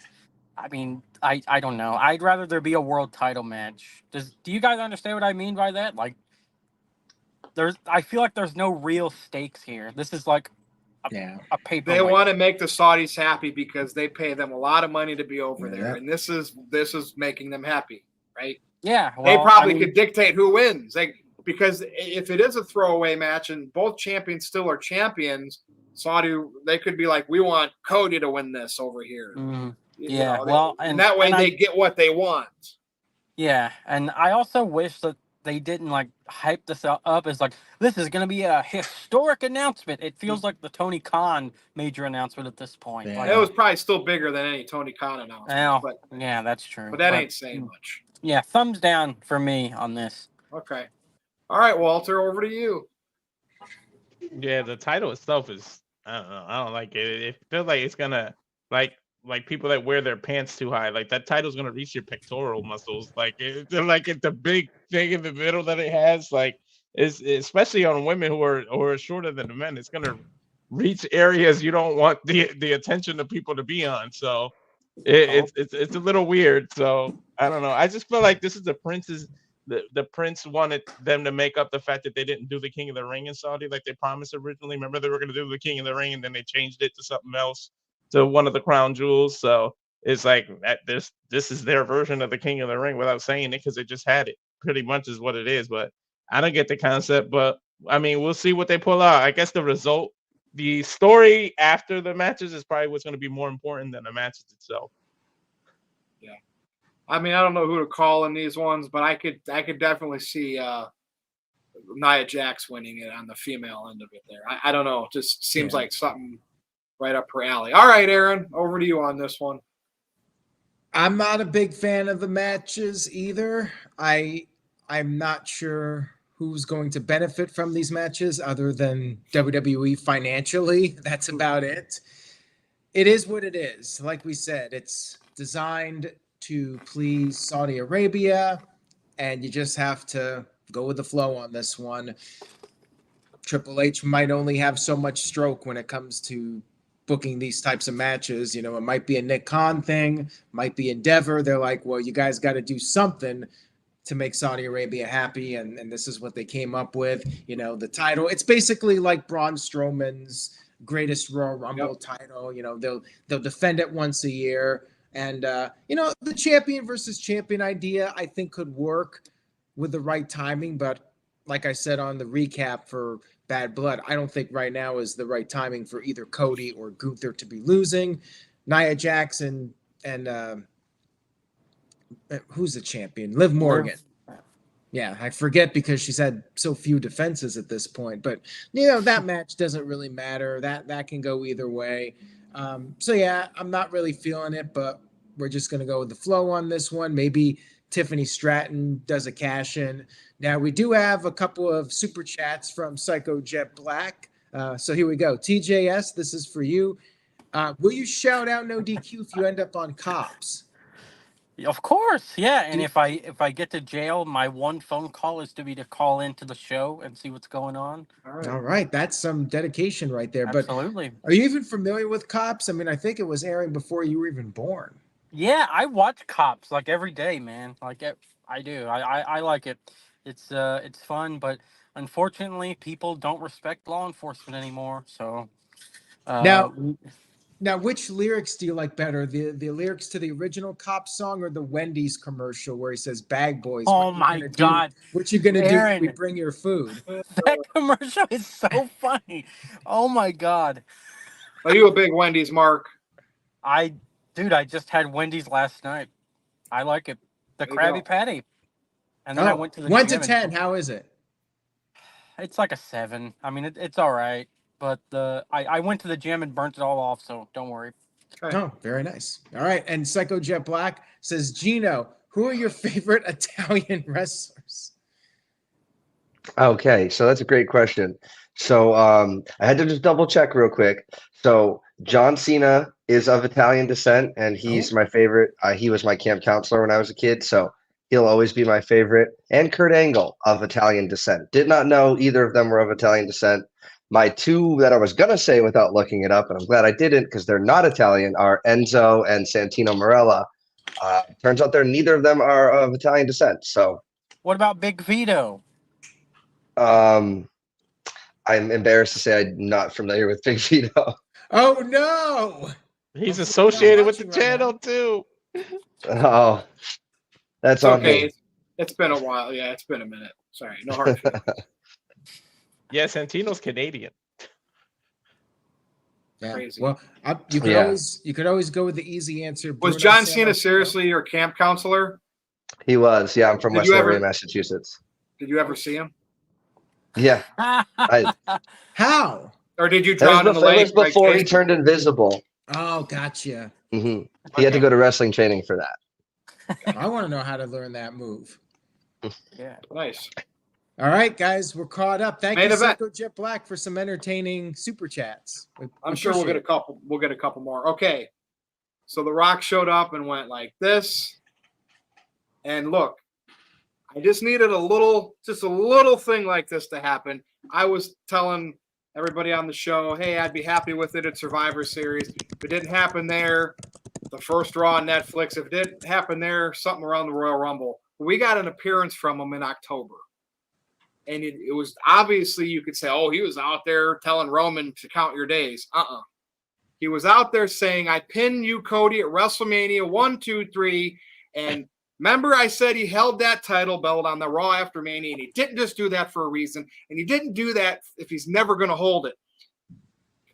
I mean, I don't know. I'd rather there be a world title match. Do you guys understand what I mean by that? Like, I feel like there's no real stakes here. This is like a paperweight. They want to make the Saudis happy because they pay them a lot of money to be over there, and this is making them happy, right? Yeah, well, they probably could dictate who wins. Because if it is a throwaway match and both champions still are champions, Saudi, they could be like, we want Cody to win this over here. Mm-hmm. And that way they get what they want. Yeah, and I also wish that they didn't like hype this up as like, this is going to be a historic announcement. It feels like the Tony Khan major announcement at this point. Yeah. Like, it was probably still bigger than any Tony Khan announcement. Well, yeah, that's true. But that ain't saying much. Yeah, thumbs down for me on this. Okay. All right, Walter, over to you. Yeah, the title itself is, I don't know. I don't like it. It feels like it's gonna like people that wear their pants too high. Like that title's gonna reach your pectoral muscles. Like it's the big thing in the middle that it has. Like is especially on women who are shorter than the men. It's gonna reach areas you don't want the attention of people to be on. So it's a little weird. So I don't know. I just feel like this is the Prince's. The Prince wanted them to make up the fact that they didn't do the King of the Ring in Saudi like they promised originally. Remember, they were going to do the King of the Ring, and then they changed it to something else, to one of the crown jewels. So it's like this is their version of the King of the Ring without saying it, because they just had it. Pretty much is what it is. But I don't get the concept. But I mean, we'll see what they pull out. I guess the result, the story after the matches is probably what's going to be more important than the matches itself. Yeah. I mean, I don't know who to call in these ones, but I could definitely see Nia Jax winning it on the female end of it there. I don't know. It just seems like something right up her alley. All right, Aaron, over to you on this one. I'm not a big fan of the matches either. I'm not sure who's going to benefit from these matches other than WWE financially. That's about it. It is what it is. Like we said, it's designed to please Saudi Arabia, and you just have to go with the flow on this one. Triple H might only have so much stroke when it comes to booking these types of matches. You know, it might be a Nick Khan thing, might be Endeavor. They're like, well, you guys got to do something to make Saudi Arabia happy, and this is what they came up with. You know, the title. It's basically like Braun Strowman's Greatest Royal Rumble title. You know, they'll defend it once a year. And, you know, the champion versus champion idea, I think, could work with the right timing. But like I said on the recap for Bad Blood, I don't think right now is the right timing for either Cody or Gunther to be losing. Nia Jax and who's the champion? Liv Morgan. Yeah, I forget because she's had so few defenses at this point. But, you know, that match doesn't really matter. That can go either way. So, yeah, I'm not really feeling it, but we're just going to go with the flow on this one. Maybe Tiffany Stratton does a cash-in. Now, we do have a couple of super chats from Psycho Jet Black. So here we go. TJS, this is for you. Will you shout out NoDQ if you end up on Cops? Of course, yeah. And if I get to jail, my one phone call is to call into the show and see what's going on. All right. That's some dedication right there. Absolutely. But are you even familiar with Cops? I mean, I think it was airing before you were even born. Yeah, I watch Cops like every day, man. Like I do. I like it. It's fun, but unfortunately, people don't respect law enforcement anymore. So Now, which lyrics do you like better? The lyrics to the original Cop song or the Wendy's commercial where he says, "Bag boys"? Oh my God! What you gonna do when we bring your food? That commercial is so funny. Oh my God! Are you a big Wendy's, Mark? Dude, I just had Wendy's last night. I like it. The Krabby Patty. And then I went to the 1 to 10. How is it? It's like a 7. I mean, it's all right. But I went to the gym and burnt it all off, so don't worry. Okay. Oh, very nice. All right. And Psycho Jet Black says, Gino, who are your favorite Italian wrestlers? Okay, so that's a great question. So I had to just double check real quick. So John Cena is of Italian descent, and he's my favorite. He was my camp counselor when I was a kid, so he'll always be my favorite. And Kurt Angle of Italian descent. Did not know either of them were of Italian descent. My two that I was going to say without looking it up, and I'm glad I didn't because they're not Italian, are Enzo and Santino Marella. Turns out neither of them are of Italian descent. So, What about Big Vito? I'm embarrassed to say I'm not familiar with Big Vito. Oh no! He's associated with the channel too. Oh, that's It's on okay. me. It's been a while. Yeah, it's been a minute. Sorry, no hard feelings. Yeah, Santino's Canadian. Yeah. Crazy. Well, you could always go with the easy answer. Was Bruno John Cena Sammartino. seriously your camp counselor? He was. Yeah, I'm from Did West you Newbury, ever- Massachusetts. Did you ever see him? Yeah. How? Or did you That drown in the lake? was before like he turned invisible. Oh, gotcha. He had to go to wrestling training for that. I want to know how to learn that move. Yeah. Nice. All right, guys, we're caught up. Thank Main you, event. Psycho Jet Black, for some entertaining super chats. I'm sure we'll get a couple. We'll get a couple more. Okay. So The Rock showed up and went like this. And look, I just needed a little thing like this to happen. I was telling everybody on the show, hey, I'd be happy with it at Survivor Series. If it didn't happen there, the first Raw on Netflix. If it didn't happen there, something around the Royal Rumble. We got an appearance from him in October. And it was obviously, you could say, oh, he was out there telling Roman to count your days. He was out there saying, I pinned you, Cody, at WrestleMania 1, 2, 3. And remember, I said he held that title belt on the Raw after Mania, and he didn't just do that for a reason. And he didn't do that if he's never going to hold it.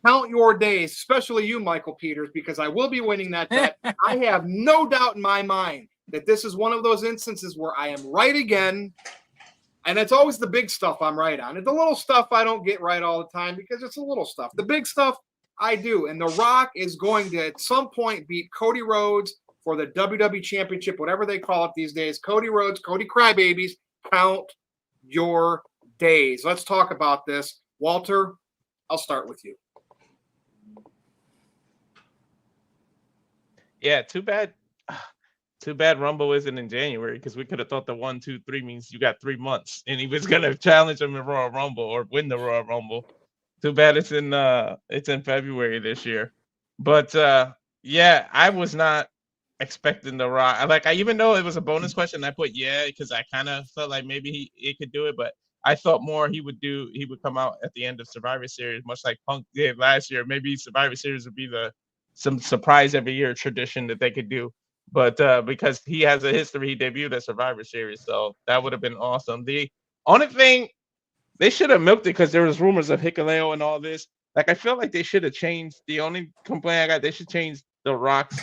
Count your days, especially you, Michael Peters, because I will be winning that bet. I have no doubt in my mind that this is one of those instances where I am right again. And it's always the big stuff I'm right on. And the little stuff I don't get right all the time because it's the little stuff. The big stuff I do. And The Rock is going to at some point beat Cody Rhodes for the WWE Championship, whatever they call it these days. Cody Rhodes, Cody Crybabies, count your days. Let's talk about this. Walter, I'll start with you. Yeah, too bad. Too bad Rumble isn't in January because we could have thought the 1, 2, 3 means you got 3 months, and he was gonna challenge him in Royal Rumble or win the Royal Rumble. Too bad it's in February this year. But yeah, I was not expecting The Rock. Like, even though it was a bonus question, I put yeah because I kind of felt like maybe he could do it, but I thought more he would come out at the end of Survivor Series, much like Punk did last year. Maybe Survivor Series would be some surprise every year tradition that they could do. But because he has a history, he debuted at Survivor Series, so that would have been awesome. The only thing, they should have milked it because there was rumors of Hikuleo and all this. Like, I feel like they should have changed. The only complaint I got, they should change The Rock's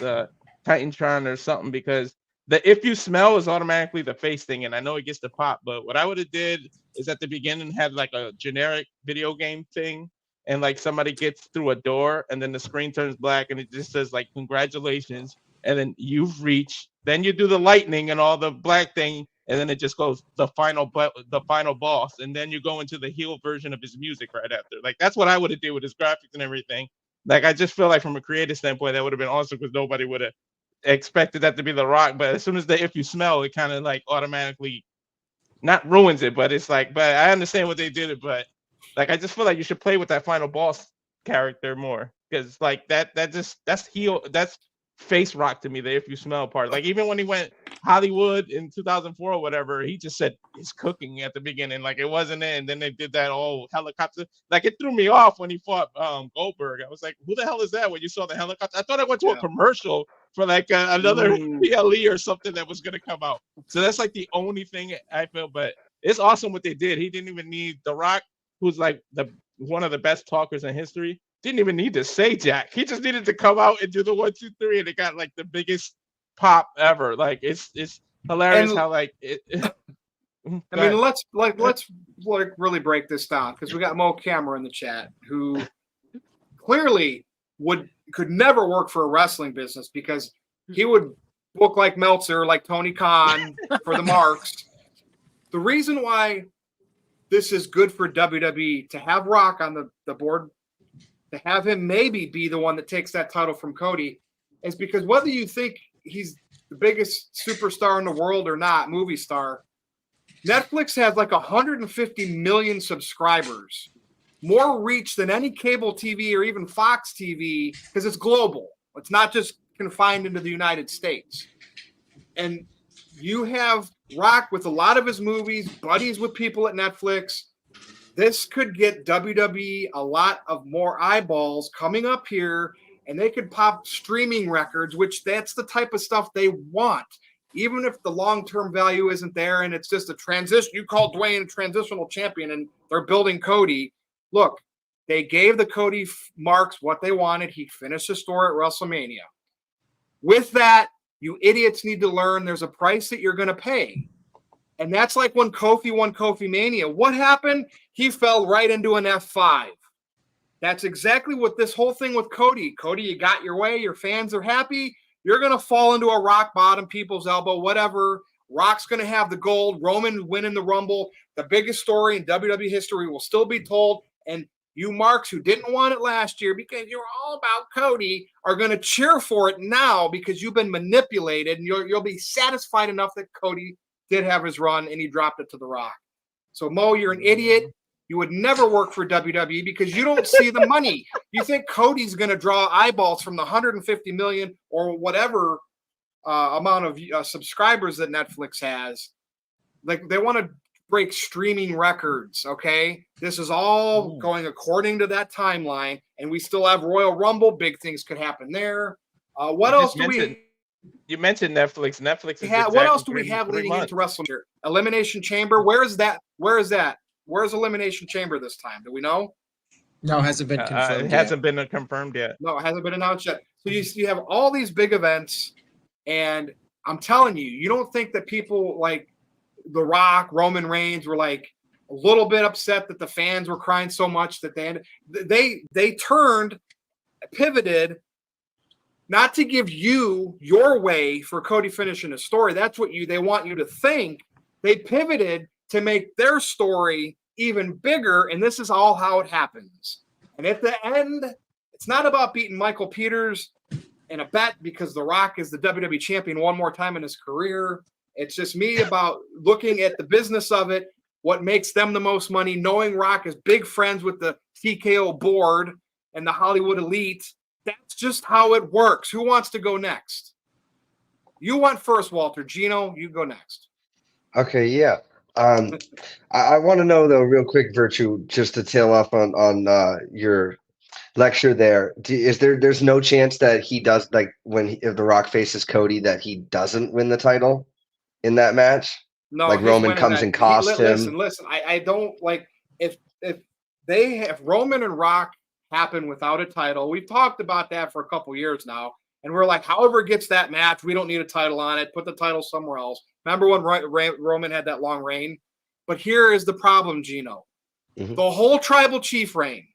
Titantron or something, because the if you smell is automatically the face thing, and I know it gets the pop, but what I would have did is at the beginning had like a generic video game thing, and like somebody gets through a door and then the screen turns black and it just says like congratulations, and then you've reached, then you do the lightning and all the black thing, and then it just goes the final boss, and then you go into the heel version of his music right after. Like, that's what I would have did with his graphics and everything. Like, I just feel like from a creative standpoint that would have been awesome because nobody would have expected that to be The Rock. But as soon as if you smell, it kind of like automatically not ruins it, but it's like, but I understand what they did it, but like, I just feel like you should play with that final boss character more, because like that's heel, that's face Rock to me, the if you smell part. Like, even when he went Hollywood in 2004 or whatever, he just said it's cooking at the beginning, like it wasn't in. Then they did that whole helicopter, like it threw me off when he fought Goldberg. I was like, who the hell is that? When you saw the helicopter, I thought I went to a commercial for like another PLE or something that was gonna come out. So that's like the only thing I feel, but it's awesome what they did. He didn't even need The Rock, who's like one of the best talkers in history. Didn't even need to say jack. He just needed to come out and do the 1, 2, 3, and it got like the biggest pop ever. Like, it's hilarious how like it. I mean, let's really break this down, because we got Mo Camera in the chat who clearly could never work for a wrestling business, because he would look like Meltzer, like Tony Khan for the marks. The reason why this is good for WWE to have Rock on the board, to have him maybe be the one that takes that title from Cody is because whether you think he's the biggest superstar in the world or not, movie star, Netflix has like 150 million subscribers, more reach than any cable TV or even Fox TV because it's global. It's not just confined into the United States. And you have Rock with a lot of his movies, buddies with people at Netflix. This could get WWE a lot of more eyeballs coming up here, and they could pop streaming records, which that's the type of stuff they want. Even if the long-term value isn't there and it's just a transition, you call Dwayne a transitional champion and they're building Cody. Look, they gave the Cody marks what they wanted. He finished his story at WrestleMania. With that, you idiots need to learn there's a price that you're going to pay. And that's like when Kofi won Kofi Mania. What happened? He fell right into an F5. That's exactly what this whole thing with Cody. Cody, you got your way. Your fans are happy. You're going to fall into a rock bottom, people's elbow, whatever. Rock's going to have the gold. Roman winning the Rumble. The biggest story in WWE history will still be told. And you marks who didn't want it last year because you're all about Cody are going to cheer for it now because you've been manipulated. And you'll be satisfied enough that Cody did have his run and he dropped it to The Rock. So, Mo, you're an idiot. You would never work for WWE because you don't see the money. You think Cody's going to draw eyeballs from the 150 million or whatever amount of subscribers that Netflix has. Like, they want to break streaming records, okay? This is all going according to that timeline, and we still have Royal Rumble. Big things could happen there. What else do we... You mentioned Netflix. Netflix is what else do we have leading into WrestleMania? Elimination Chamber. Where is that? Where's Elimination Chamber this time? Do we know? No, it hasn't been confirmed. It hasn't been confirmed yet. No, it hasn't been announced yet. So you have all these big events, and I'm telling you, you don't think that people like The Rock, Roman Reigns were like a little bit upset that the fans were crying so much that they pivoted. Not to give you your way for Cody finishing a story. That's what they want you to think. They pivoted to make their story even bigger, and this is all how it happens. And at the end, it's not about beating Michael Peters in a bet because The Rock is the WWE champion one more time in his career. It's just me about looking at the business of it, what makes them the most money, knowing Rock is big friends with the TKO board and the Hollywood elite. That's just how it works. Who wants to go next? You went first, Walter. Gino, you go next. Okay, yeah. I want to know though, real quick, Virtue, just to tail off on your lecture there. There's no chance that he does, like if The Rock faces Cody, that he doesn't win the title in that match? No, like Roman comes and costs him. Listen. I don't like if Roman and Rock happen without a title. We've talked about that for a couple years now, and we're like, however it gets that match, we don't need a title on it. Put the title somewhere else. Remember when Roman had that long reign? But here is the problem, Gino. Mm-hmm. The whole tribal chief reign,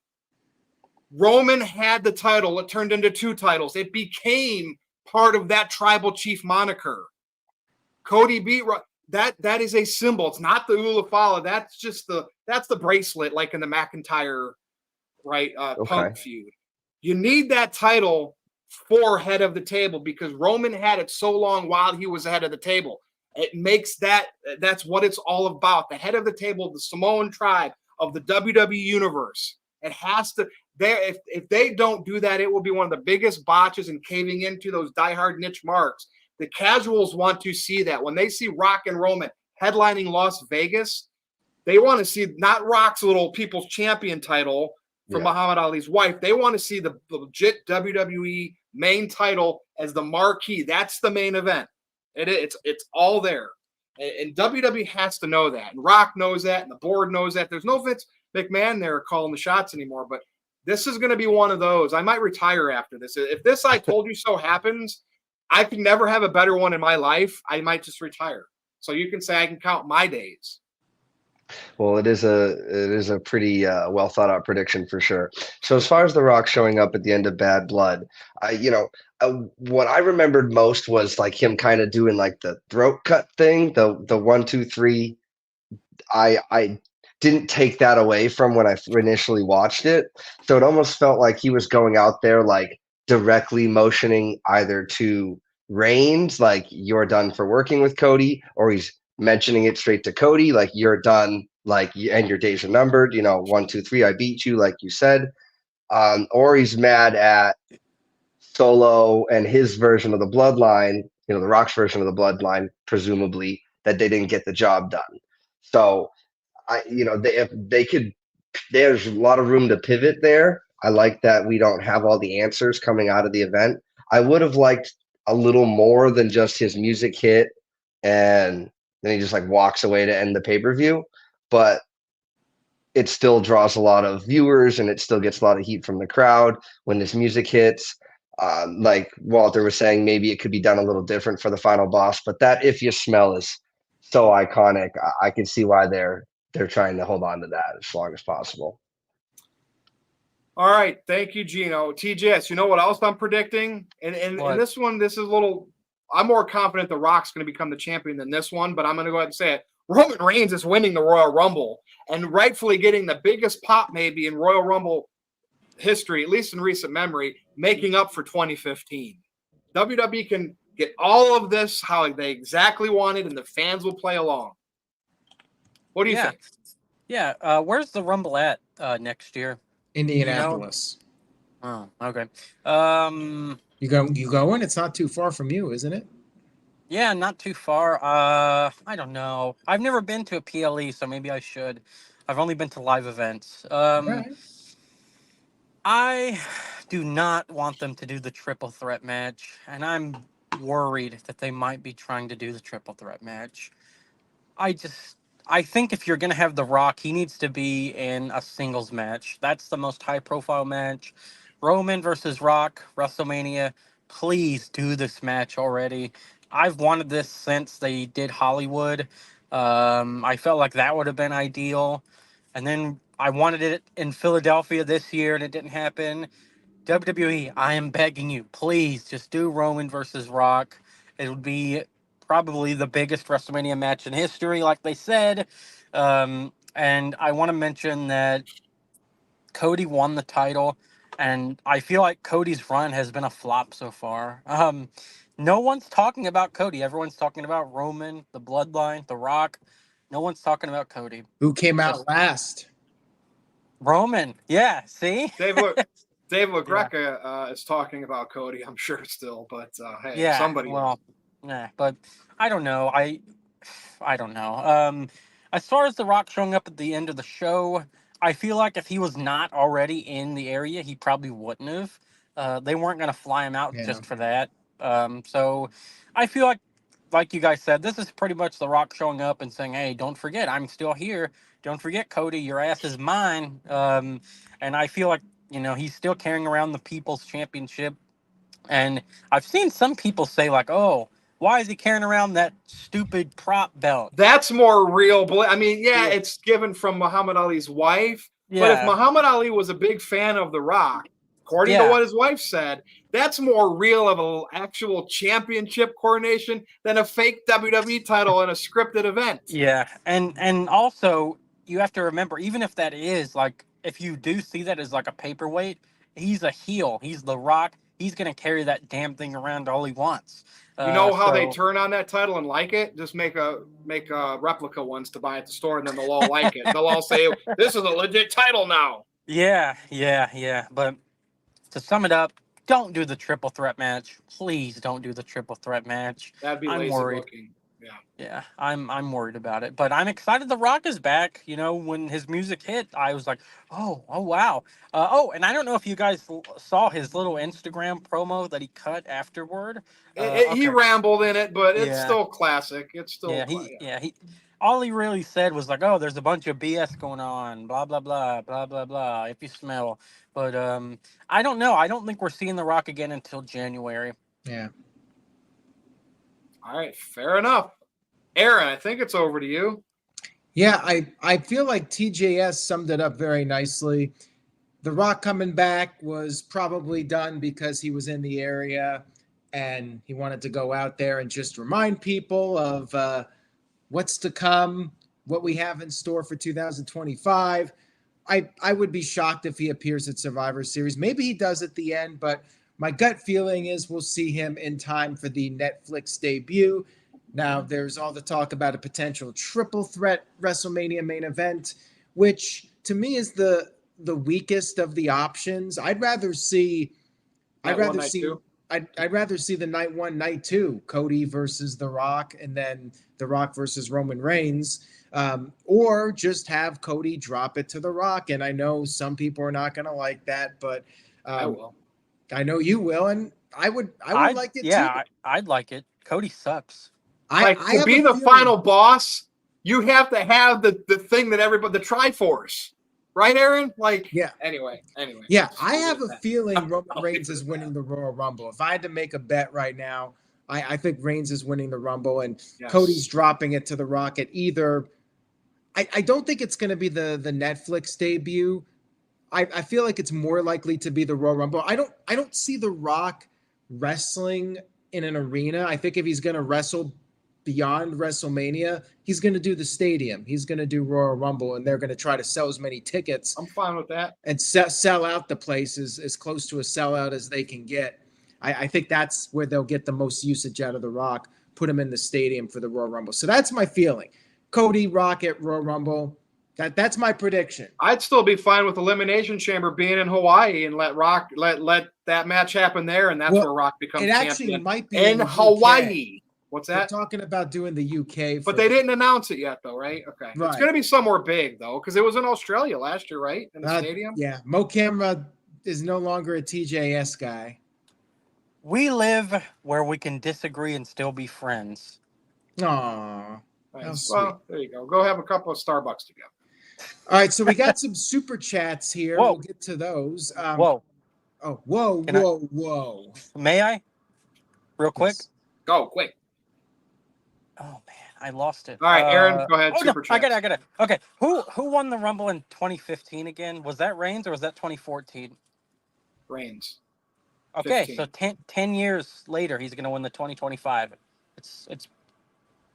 Roman had the title. It turned into 2 titles. It became part of that tribal chief moniker. Cody beat that is a symbol. It's not the Ulafala. That's just that's the bracelet, like in the McIntyre Punk feud. You need that title for head of the table because Roman had it so long while he was ahead of the table. It makes that's what it's all about. The head of the table of the Samoan tribe of the WWE universe. It has to if they don't do that, it will be one of the biggest botches and caving into those diehard niche marks. The casuals want to see that. When they see Rock and Roman headlining Las Vegas, they want to see not Rock's little People's Champion title from Muhammad Ali's wife. They want to see the legit WWE main title as the marquee. That's the main event. It's all there. And WWE has to know that. And Rock knows that, and the board knows that. There's no Vince McMahon there calling the shots anymore, but this is going to be one of those. I might retire after this. If this I told you so happens, I could never have a better one in my life. I might just retire. So you can say I can count my days. Well, it is a pretty well thought out prediction for sure. So as far as The Rock showing up at the end of Bad Blood, what I remembered most was like him kind of doing like the throat cut thing, the 1, 2, 3. I didn't take that away from when I initially watched it. So it almost felt like he was going out there like directly motioning either to Reigns, like you're done for working with Cody, or he's mentioning it straight to Cody, like you're done, like and your days are numbered. 1, 2, 3, I beat you, like you said. Or he's mad at Solo and his version of the Bloodline, The Rock's version of the Bloodline, presumably that they didn't get the job done. So if they could, there's a lot of room to pivot there. I like that we don't have all the answers coming out of the event. I would have liked a little more than just his music hit and then he just like walks away to end the pay-per-view, but it still draws a lot of viewers and it still gets a lot of heat from the crowd when this music hits. Like Walter was saying, maybe it could be done a little different for the final boss, but that If You Smell is so iconic. I can see why they're trying to hold on to that as long as possible. All right. Thank you, Gino. TJS, you know what else I'm predicting? And this one, this is a little, I'm more confident The Rock's going to become the champion than this one, but I'm going to go ahead and say it. Roman Reigns is winning the Royal Rumble and rightfully getting the biggest pop maybe in Royal Rumble history, at least in recent memory, making up for 2015. WWE can get all of this how they exactly wanted, and the fans will play along. What do you think? Yeah. Where's the Rumble at next year? Indianapolis. Oh, okay. You going? It's not too far from you, isn't it? Yeah, not too far. I don't know. I've never been to a PLE, so maybe I should. I've only been to live events. Right. I do not want them to do the triple threat match, and I'm worried that they might be trying to do the triple threat match. I think if you're going to have The Rock, he needs to be in a singles match. That's the most high-profile match. Roman versus Rock, WrestleMania. Please do this match already. I've wanted this since they did Hollywood. I felt like that would have been ideal. And then I wanted it in Philadelphia this year, and it didn't happen. WWE, I am begging you, please just do Roman versus Rock. It would be probably the biggest WrestleMania match in history, like they said. And I want to mention that Cody won the title, and I feel like Cody's run has been a flop so far. No one's talking about Cody. Everyone's talking about Roman, the Bloodline, The Rock. No one's talking about Cody. Who came out last? Roman. Yeah, see? Dave LaGreca is talking about Cody, I'm sure still, but hey, somebody. Well, but I don't know. I don't know. As far as The Rock showing up at the end of the show, I feel like if he was not already in the area, he probably wouldn't have. They weren't going to fly him out just for that. So I feel like you guys said, this is pretty much The Rock showing up and saying, hey, don't forget, I'm still here. Don't forget, Cody, your ass is mine. And I feel like, he's still carrying around the People's Championship. And I've seen some people say, like, oh, why is he carrying around that stupid prop belt? That's more real. I mean, it's given from Muhammad Ali's wife. Yeah. But if Muhammad Ali was a big fan of The Rock, according to what his wife said, that's more real of an actual championship coronation than a fake WWE title in a scripted event. Yeah. And also, you have to remember, even if that is, like, if you do see that as like a paperweight, he's a heel. He's The Rock. He's going to carry that damn thing around all he wants. You know how they turn on that title and like it? Just make a replica ones to buy at the store, and then they'll all like it. They'll all say, this is a legit title now. Yeah. But to sum it up, don't do the triple threat match. Please don't do the triple threat match. That'd be lazy looking. Yeah, I'm worried about it, but I'm excited The Rock is back. When his music hit, I was like, oh wow. And I don't know if you guys saw his little Instagram promo that he cut afterward. He rambled in it, but it's still classic. It's still he all he really said was like, oh, there's a bunch of BS going on, blah blah blah blah blah blah. If you smell, but I don't know. I don't think we're seeing The Rock again until January. Yeah. All right, fair enough. Aaron, I think it's over to you. Yeah, I feel like TJS summed it up very nicely. The Rock coming back was probably done because he was in the area and he wanted to go out there and just remind people of what's to come, what we have in store for 2025. I would be shocked if he appears at Survivor Series. Maybe he does at the end, but my gut feeling is we'll see him in time for the Netflix debut. Now, there's all the talk about a potential triple threat WrestleMania main event, which to me is the weakest of the options. I'd rather see the night one, night two, Cody versus The Rock, and then The Rock versus Roman Reigns, or just have Cody drop it to The Rock. And I know some people are not going to like that, but I will. I know you will, and I would like it too. I'd like it. Cody sucks. To be the final boss, you have to have the thing that everybody, the Triforce, right, Aaron? Anyway. Yeah, I have a feeling Roman Reigns is winning the Royal Rumble. If I had to make a bet right now, I think Reigns is winning the Rumble, and Cody's dropping it to The Rock at either. I don't think it's going to be the Netflix debut. I feel like it's more likely to be the Royal Rumble. I don't see The Rock wrestling in an arena. I think if he's going to wrestle beyond WrestleMania, he's going to do the stadium. He's going to do Royal Rumble, and they're going to try to sell as many tickets. I'm fine with that. And sell out the place as close to a sellout as they can get. I think that's where they'll get the most usage out of The Rock, put him in the stadium for the Royal Rumble. So that's my feeling. Cody, Rock at Royal Rumble. That's my prediction. I'd still be fine with Elimination Chamber being in Hawaii and let Rock let that match happen there, and that's where Rock becomes champion. It actually might be in Hawaii. What's that? They're talking about doing the UK. But they didn't announce it yet, though, right? Okay. Right. It's going to be somewhere big, though, because it was in Australia last year, right? In the stadium? Yeah. Mo Camera is no longer a TJS guy. We live where we can disagree and still be friends. Aww. Nice. Well, there you go. Go have a couple of Starbucks together. All right, so we got some super chats here. Whoa. We'll get to those. Whoa. Oh, whoa. May I? Real quick? Yes. Go, quick. Oh, man, I lost it. All right, Aaron, go ahead. Super chat. I got it. Okay, who won the Rumble in 2015 again? Was that Reigns or was that 2014? Reigns. Okay, 15. so 10 years later, he's going to win the 2025. It's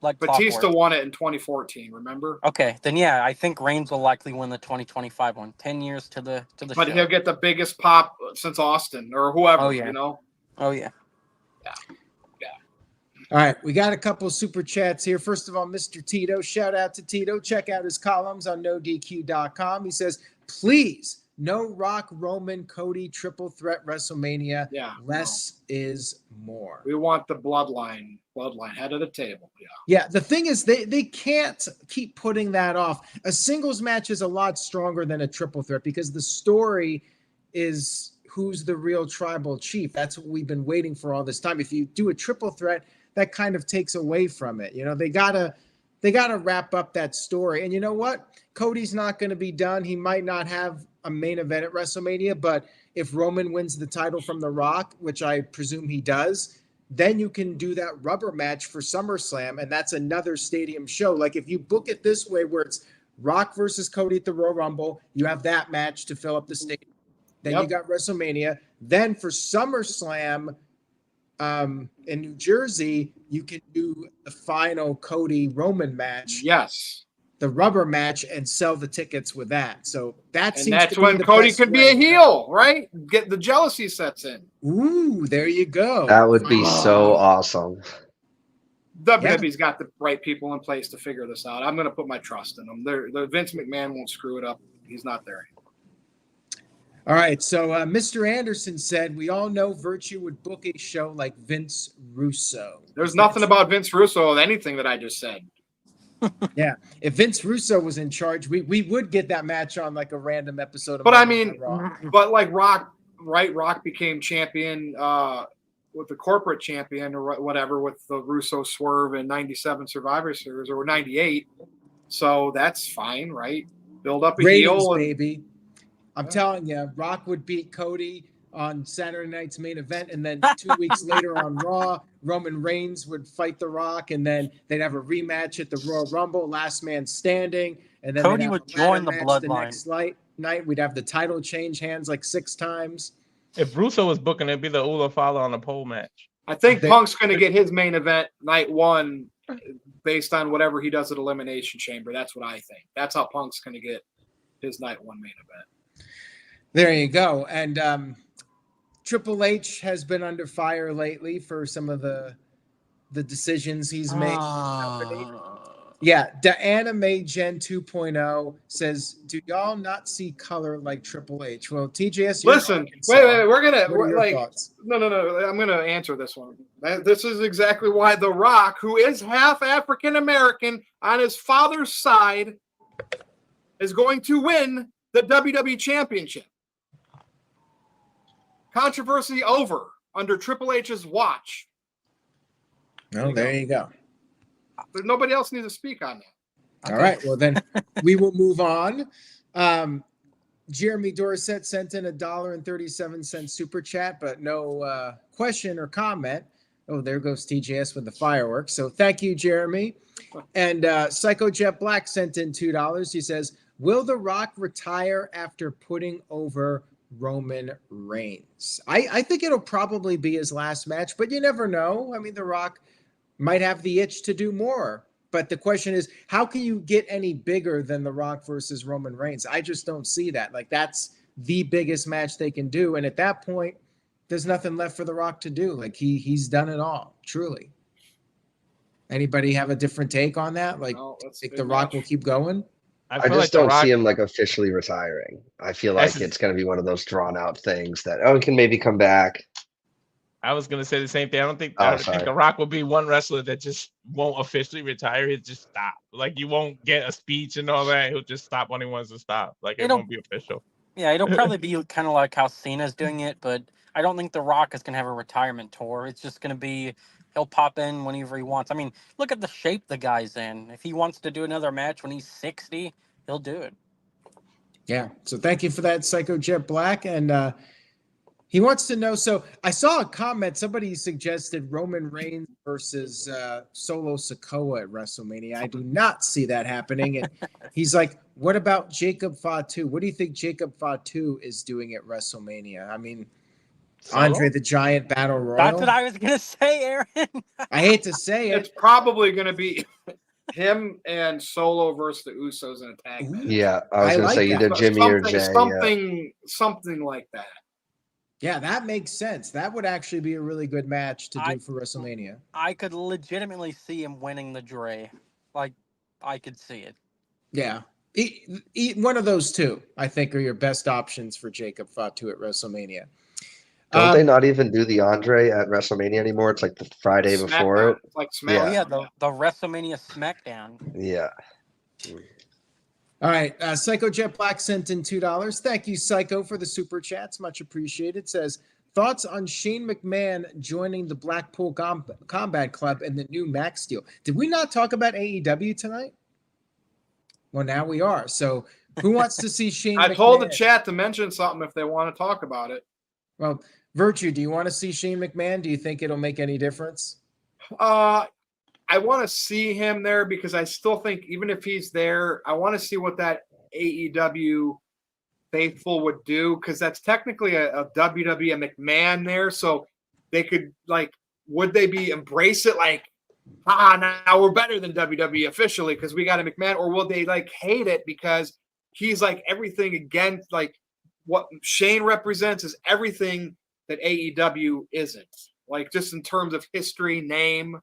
like Batista clockwork. won it in 2014, remember? Okay, then yeah, I think Reigns will likely win the 2025 one. 10 years to the But show. he'll get the biggest pop since Austin or whoever, you know? Oh, yeah. All right, we got a couple super chats here. First of all, Mr. Tito, shout out to Tito. Check out his columns on NoDQ.com. He says, please, no Rock, Roman, Cody, triple threat WrestleMania. Yeah, less is more. We want the bloodline head of the table. Yeah, the thing is they can't keep putting that off. A singles match is a lot stronger than a triple threat because the story is who's the real tribal chief. That's what we've been waiting for all this time. If you do a triple threat, that kind of takes away from it. You know, they gotta wrap up that story. And you know what? Cody's not going to be done. He might not have a main event at WrestleMania, but if Roman wins the title from The Rock, which I presume he does, then you can do that rubber match for SummerSlam, and that's another stadium show. Like if you book it this way, where it's Rock versus Cody at the Royal Rumble, you have that match to fill up the stadium. Then you got WrestleMania. Then for SummerSlam, in New Jersey, you can do the final Cody Roman match. Yes. The rubber match and sell the tickets with that. So that's when Cody could be a heel, right? Get the jealousy sets in. Ooh, there you go. That would be so awesome. WWE's got the right people in place to figure this out. I'm going to put my trust in them. The Vince McMahon won't screw it up. He's not there anymore. All right, so Mr. Anderson said, we all know Virtue would book a show like Vince Russo. There's nothing about Vince Russo of anything that I just said. Yeah, if Vince Russo was in charge, we would get that match on like a random episode of But I mean, but like Rock became champion with the corporate champion or whatever with the Russo swerve in 97 Survivor Series or 98. So that's fine, right? Build up a heel. Baby. I'm telling you, Rock would beat Cody on Saturday night's main event, and then 2 weeks later on Raw, Roman Reigns would fight The Rock, and then they'd have a rematch at the Royal Rumble, last man standing, and then Cody would join the bloodline. The next night, we'd have the title change hands like 6 times. If Russo was booking, it'd be the Ula Fala on a pole match. I think Punk's going to get his main event night one based on whatever he does at Elimination Chamber. That's what I think. That's how Punk's going to get his night one main event. There you go. And Triple H has been under fire lately for some of the decisions he's made. Yeah, the Anime Gen 2.0 says, "Do y'all not see color like Triple H?" Well, TJS, listen, wait, we're gonna thoughts? No. I'm gonna answer this one. This is exactly why The Rock, who is half African American on his father's side, is going to win the WWE Championship. Controversy over under Triple H's watch. Oh, there you go. But nobody else needs to speak on that. All right. Well, then we will move on. Jeremy Dorset sent in $1.37 super chat, but no question or comment. Oh, there goes TJS with the fireworks. So thank you, Jeremy. And Psycho Jet Black sent in $2. He says, "Will The Rock retire after putting over Roman Reigns?" I think it'll probably be his last match, but you never know. I mean, The Rock might have the itch to do more. But the question is, how can you get any bigger than The Rock versus Roman Reigns? I just don't see that. Like, that's the biggest match they can do. And at that point, there's nothing left for The Rock to do. Like, he's done it all, truly. Anybody have a different take on that? Like, think The Rock will keep going? I just don't see him like officially retiring. I feel like it's going to be one of those drawn out things that, he can maybe come back. I was gonna say the same thing. I don't think The Rock will be one wrestler that just won't officially retire. He'll just stop. Like, you won't get a speech and all that. He'll just stop when he wants to stop. Like, it won't be official. Yeah, it'll probably be kind of like how Cena's doing it, but I don't think The Rock is gonna have a retirement tour. It's just gonna be he'll pop in whenever he wants. I mean, look at the shape the guy's in. If he wants to do another match when he's 60, he'll do it. Yeah. So thank you for that, Psycho Jet Black. And he wants to know. So I saw a comment. Somebody suggested Roman Reigns versus Solo Sikoa at WrestleMania. I do not see that happening. And he's like, "What about Jacob Fatu? What do you think Jacob Fatu is doing at WrestleMania?" I mean, Solo? Andre the Giant Battle Royal. That's what I was gonna say, Aaron. I hate to say it. It's probably gonna be him and Solo versus the Usos in a tag match. Yeah, I was gonna say either Jimmy or Jay. Something like that. Yeah, that makes sense. That would actually be a really good match to do for WrestleMania. I could legitimately see him winning the Dre. Like, I could see it. Yeah. One of those two, I think, are your best options for Jacob Fatu at WrestleMania. Don't they not even do the Andre at WrestleMania anymore? It's like the Friday before it. Like SmackDown. Yeah, the WrestleMania SmackDown. Yeah. All right. Psycho Jet Black sent in $2. Thank you, Psycho, for the super chats. Much appreciated. Says, thoughts on Shane McMahon joining the Blackpool Combat Club and the new Max deal. Did we not talk about AEW tonight? Well, now we are. So who wants to see Shane McMahon? I told the chat to mention something if they want to talk about it. Well, Virtue, do you want to see Shane McMahon? Do you think it'll make any difference? I want to see him there because I still think even if he's there, I want to see what that AEW faithful would do because that's technically a WWE McMahon there. So they could would they embrace it like, now we're better than WWE officially because we got a McMahon, or will they hate it because he's everything against what Shane represents is everything that AEW isn't, just in terms of history, name.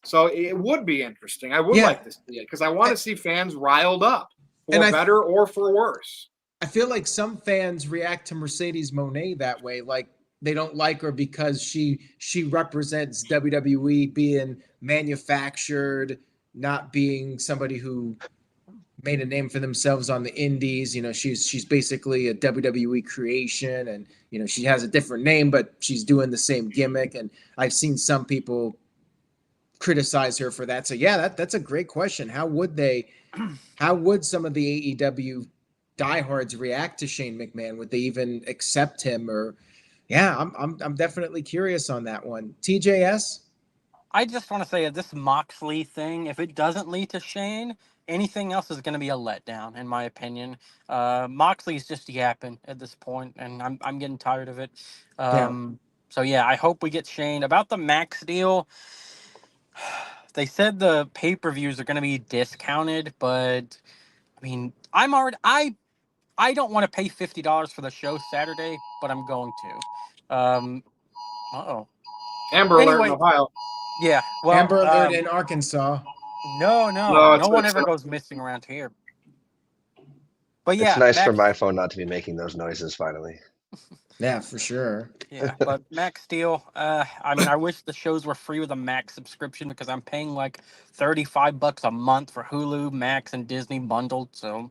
So it would be interesting. I would like to see it because I want to see fans riled up for better or for worse. I feel like some fans react to Mercedes Moné that way. Like they don't like her because she represents WWE being manufactured, not being somebody who made a name for themselves on the indies. You know, she's basically a WWE creation and, she has a different name, but she's doing the same gimmick. And I've seen some people criticize her for that. So yeah, that's a great question. How would some of the AEW diehards react to Shane McMahon? Would they even accept him? Or I'm definitely curious on that one. TJS? I just want to say this Moxley thing, if it doesn't lead to Shane, anything else is going to be a letdown, in my opinion. Moxley's just yapping at this point, and I'm getting tired of it. So yeah, I hope we get Shane. About the Max deal, they said the pay-per-views are going to be discounted, but I mean, I don't want to pay $50 for the show Saturday, but I'm going to. Uh-oh. Amber Alert in Anyway, Ohio. yeah. Well, Amber Alert in Arkansas. no it's one ever goes missing around here. But yeah, It's nice for Max, my phone not to be making those noises finally. Yeah, for sure. yeah, but Max Steel, I mean, I wish the shows were free with a Max subscription because I'm paying like $35 a month for Hulu, Max, and Disney bundled. So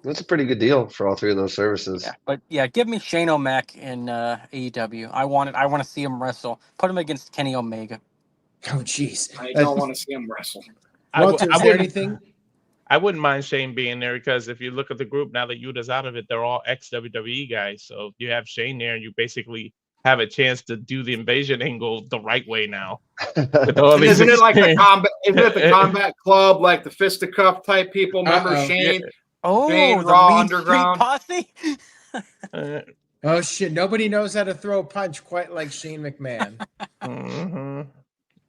That's a pretty good deal for all three of those services. yeah, but yeah, give me Shane O'Mac in AEW. I want it. I want to see him wrestle. Put him against Kenny Omega. Oh, jeez. I don't want to see him wrestle. Walter, is there anything? I wouldn't mind Shane being there because if you look at the group now that Yuta's out of it, they're all ex-WWE guys. So you have Shane there, and you basically have a chance to do the invasion angle the right way now. Isn't it like the combat? Isn't it the Combat Club, like the fisticuff type people? Remember Shane? Yeah. Oh, Shane, the Raw Mean Underground. Street Posse. Oh shit! Nobody knows how to throw a punch quite like Shane McMahon. Mm-hmm.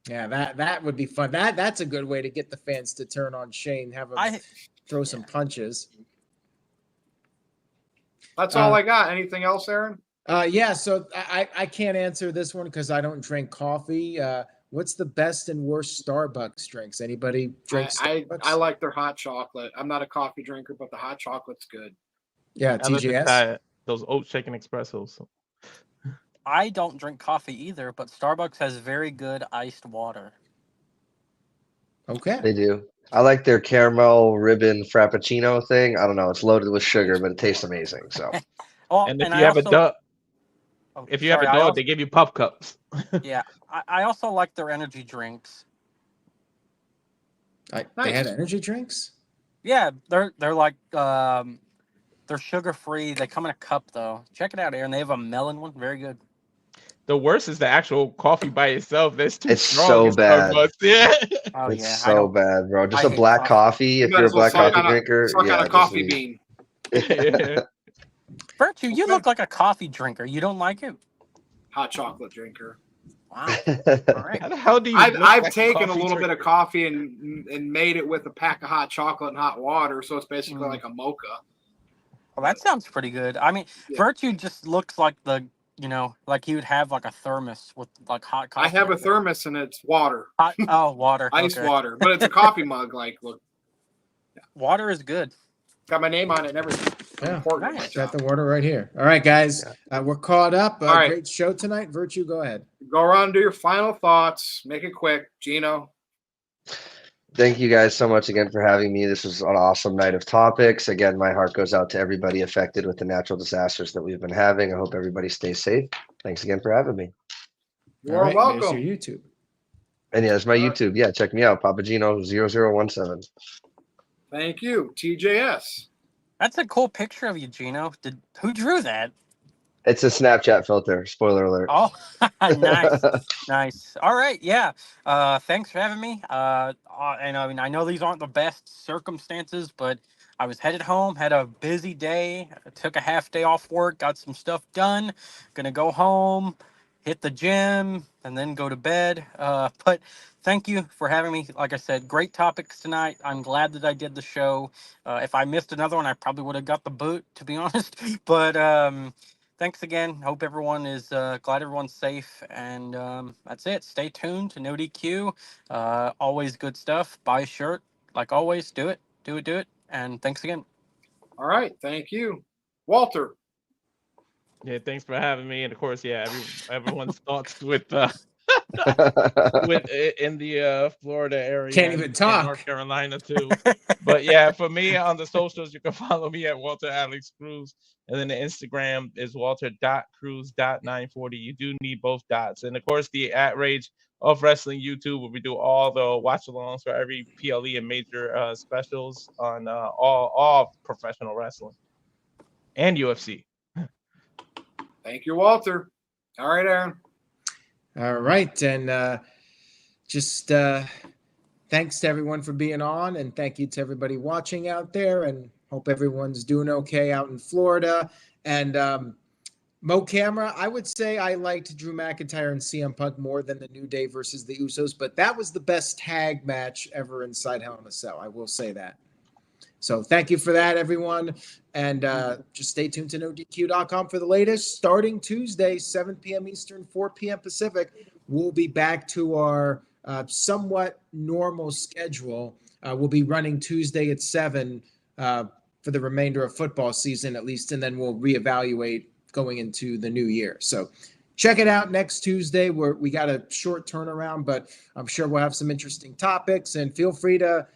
Yeah, that would be fun. That's a good way to get the fans to turn on Shane. Have him throw some punches. That's all I got. Anything else, Aaron? Yeah. So I can't answer this one because I don't drink coffee. What's the best and worst Starbucks drinks? Anybody drink Starbucks? I like their hot chocolate. I'm not a coffee drinker, but the hot chocolate's good. Yeah, TJS. Those oat shaken espressos. I don't drink coffee either, but Starbucks has very good iced water. Okay. They do. I like their caramel ribbon frappuccino thing. I don't know. It's loaded with sugar, but it tastes amazing. So. And if you have a dog, they give you pup cups. Yeah, I also like their energy drinks. They had energy drinks? Yeah, they're like they're sugar free. They come in a cup though. Check it out, Aaron. They have a melon one. Very good. The worst is the actual coffee by itself. That's too so strong. bad. Yeah. Oh, It's so bad, bro. Just a black coffee. If You you're a might as black well coffee drinker, suck on a coffee bean. Yeah. Virtue, you look like a coffee drinker. You don't like it? Hot chocolate drinker. Wow. All right. How the hell do you? I've taken a little bit of coffee and made it with a pack of hot chocolate and hot water, so it's basically like a mocha. Well, that sounds pretty good. I mean, Virtue just looks like like he would have like a thermos with like hot coffee. I have a thermos and it's water. Water. Ice okay. water, but it's a coffee mug. Like, look, Water is good. got my name on it and everything. Yeah, Important. nice. Got the water right here. All right, guys. We're caught up. All right. Great show tonight. Virtue, go ahead. Go around and do your final thoughts. Make it quick. Gino. Thank you guys so much again for having me. This was an awesome night of topics. Again, my heart goes out to everybody affected with the natural disasters that we've been having. I hope everybody stays safe. Thanks again for having me. You're welcome. There's your YouTube. And yeah, it's my YouTube. Yeah, check me out. Papagino0017. Thank you. TJS. That's a cool picture of you, Gino. Who drew that? It's a Snapchat filter. Spoiler alert. Oh, nice, nice. All right, yeah. Thanks for having me. And I mean, I know these aren't the best circumstances, but I was headed home, had a busy day, took a half day off work, got some stuff done. Gonna go home, hit the gym, and then go to bed. But thank you for having me. Like I said, great topics tonight. I'm glad that I did the show. If I missed another one, I probably would have got the boot, to be honest. But thanks again. Hope everyone is glad everyone's safe. And that's it. Stay tuned to NoDQ. Always good stuff. Buy a shirt. Like always, do it. Do it. And thanks again. All right. Thank you. Walter. Yeah, thanks for having me. And of course, everyone's thoughts with in the Florida area. Can't even talk. North Carolina too. But yeah, for me on the socials, you can follow me at Walter Alex Cruz. And then the Instagram is walter.cruz.940. You do need both dots. And of course, the @Rage of Wrestling YouTube, where we do all the watch-alongs for every PLE and major specials on all professional wrestling and UFC. Thank you, Walter. All right, Aaron. All right. And just thanks to everyone for being on. And thank you to everybody watching out there. And hope everyone's doing okay out in Florida. And Mo Camera, I would say I liked Drew McIntyre and CM Punk more than the New Day versus the Usos, but that was the best tag match ever inside Hell in a Cell. I will say that. So thank you for that, everyone. And just stay tuned to NoDQ.com for the latest. Starting Tuesday, 7 p.m. Eastern, 4 p.m. Pacific, we'll be back to our somewhat normal schedule. We'll be running Tuesday at 7 for the remainder of football season, at least, and then we'll reevaluate going into the new year. So check it out next Tuesday. We got a short turnaround, but I'm sure we'll have some interesting topics. And feel free to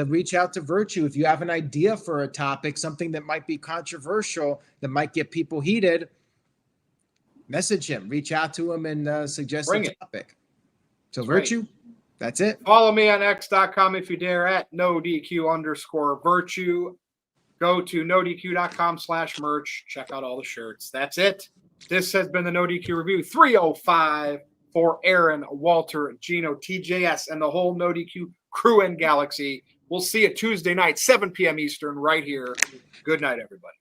reach out to Virtue if you have an idea for a topic, something that might be controversial, that might get people heated. Message him, reach out to him, and suggest a topic. So Virtue, that's it. Follow me on x.com if you dare at NoDQ_Virtue. Go to NoDQ.com/merch. Check out all the shirts. That's it. This has been the NoDQ Review 305 for Aaron, Walter, Gino, TJS, and the whole NoDQ crew and galaxy. We'll see you Tuesday night, 7 p.m. Eastern, right here. Good night, everybody.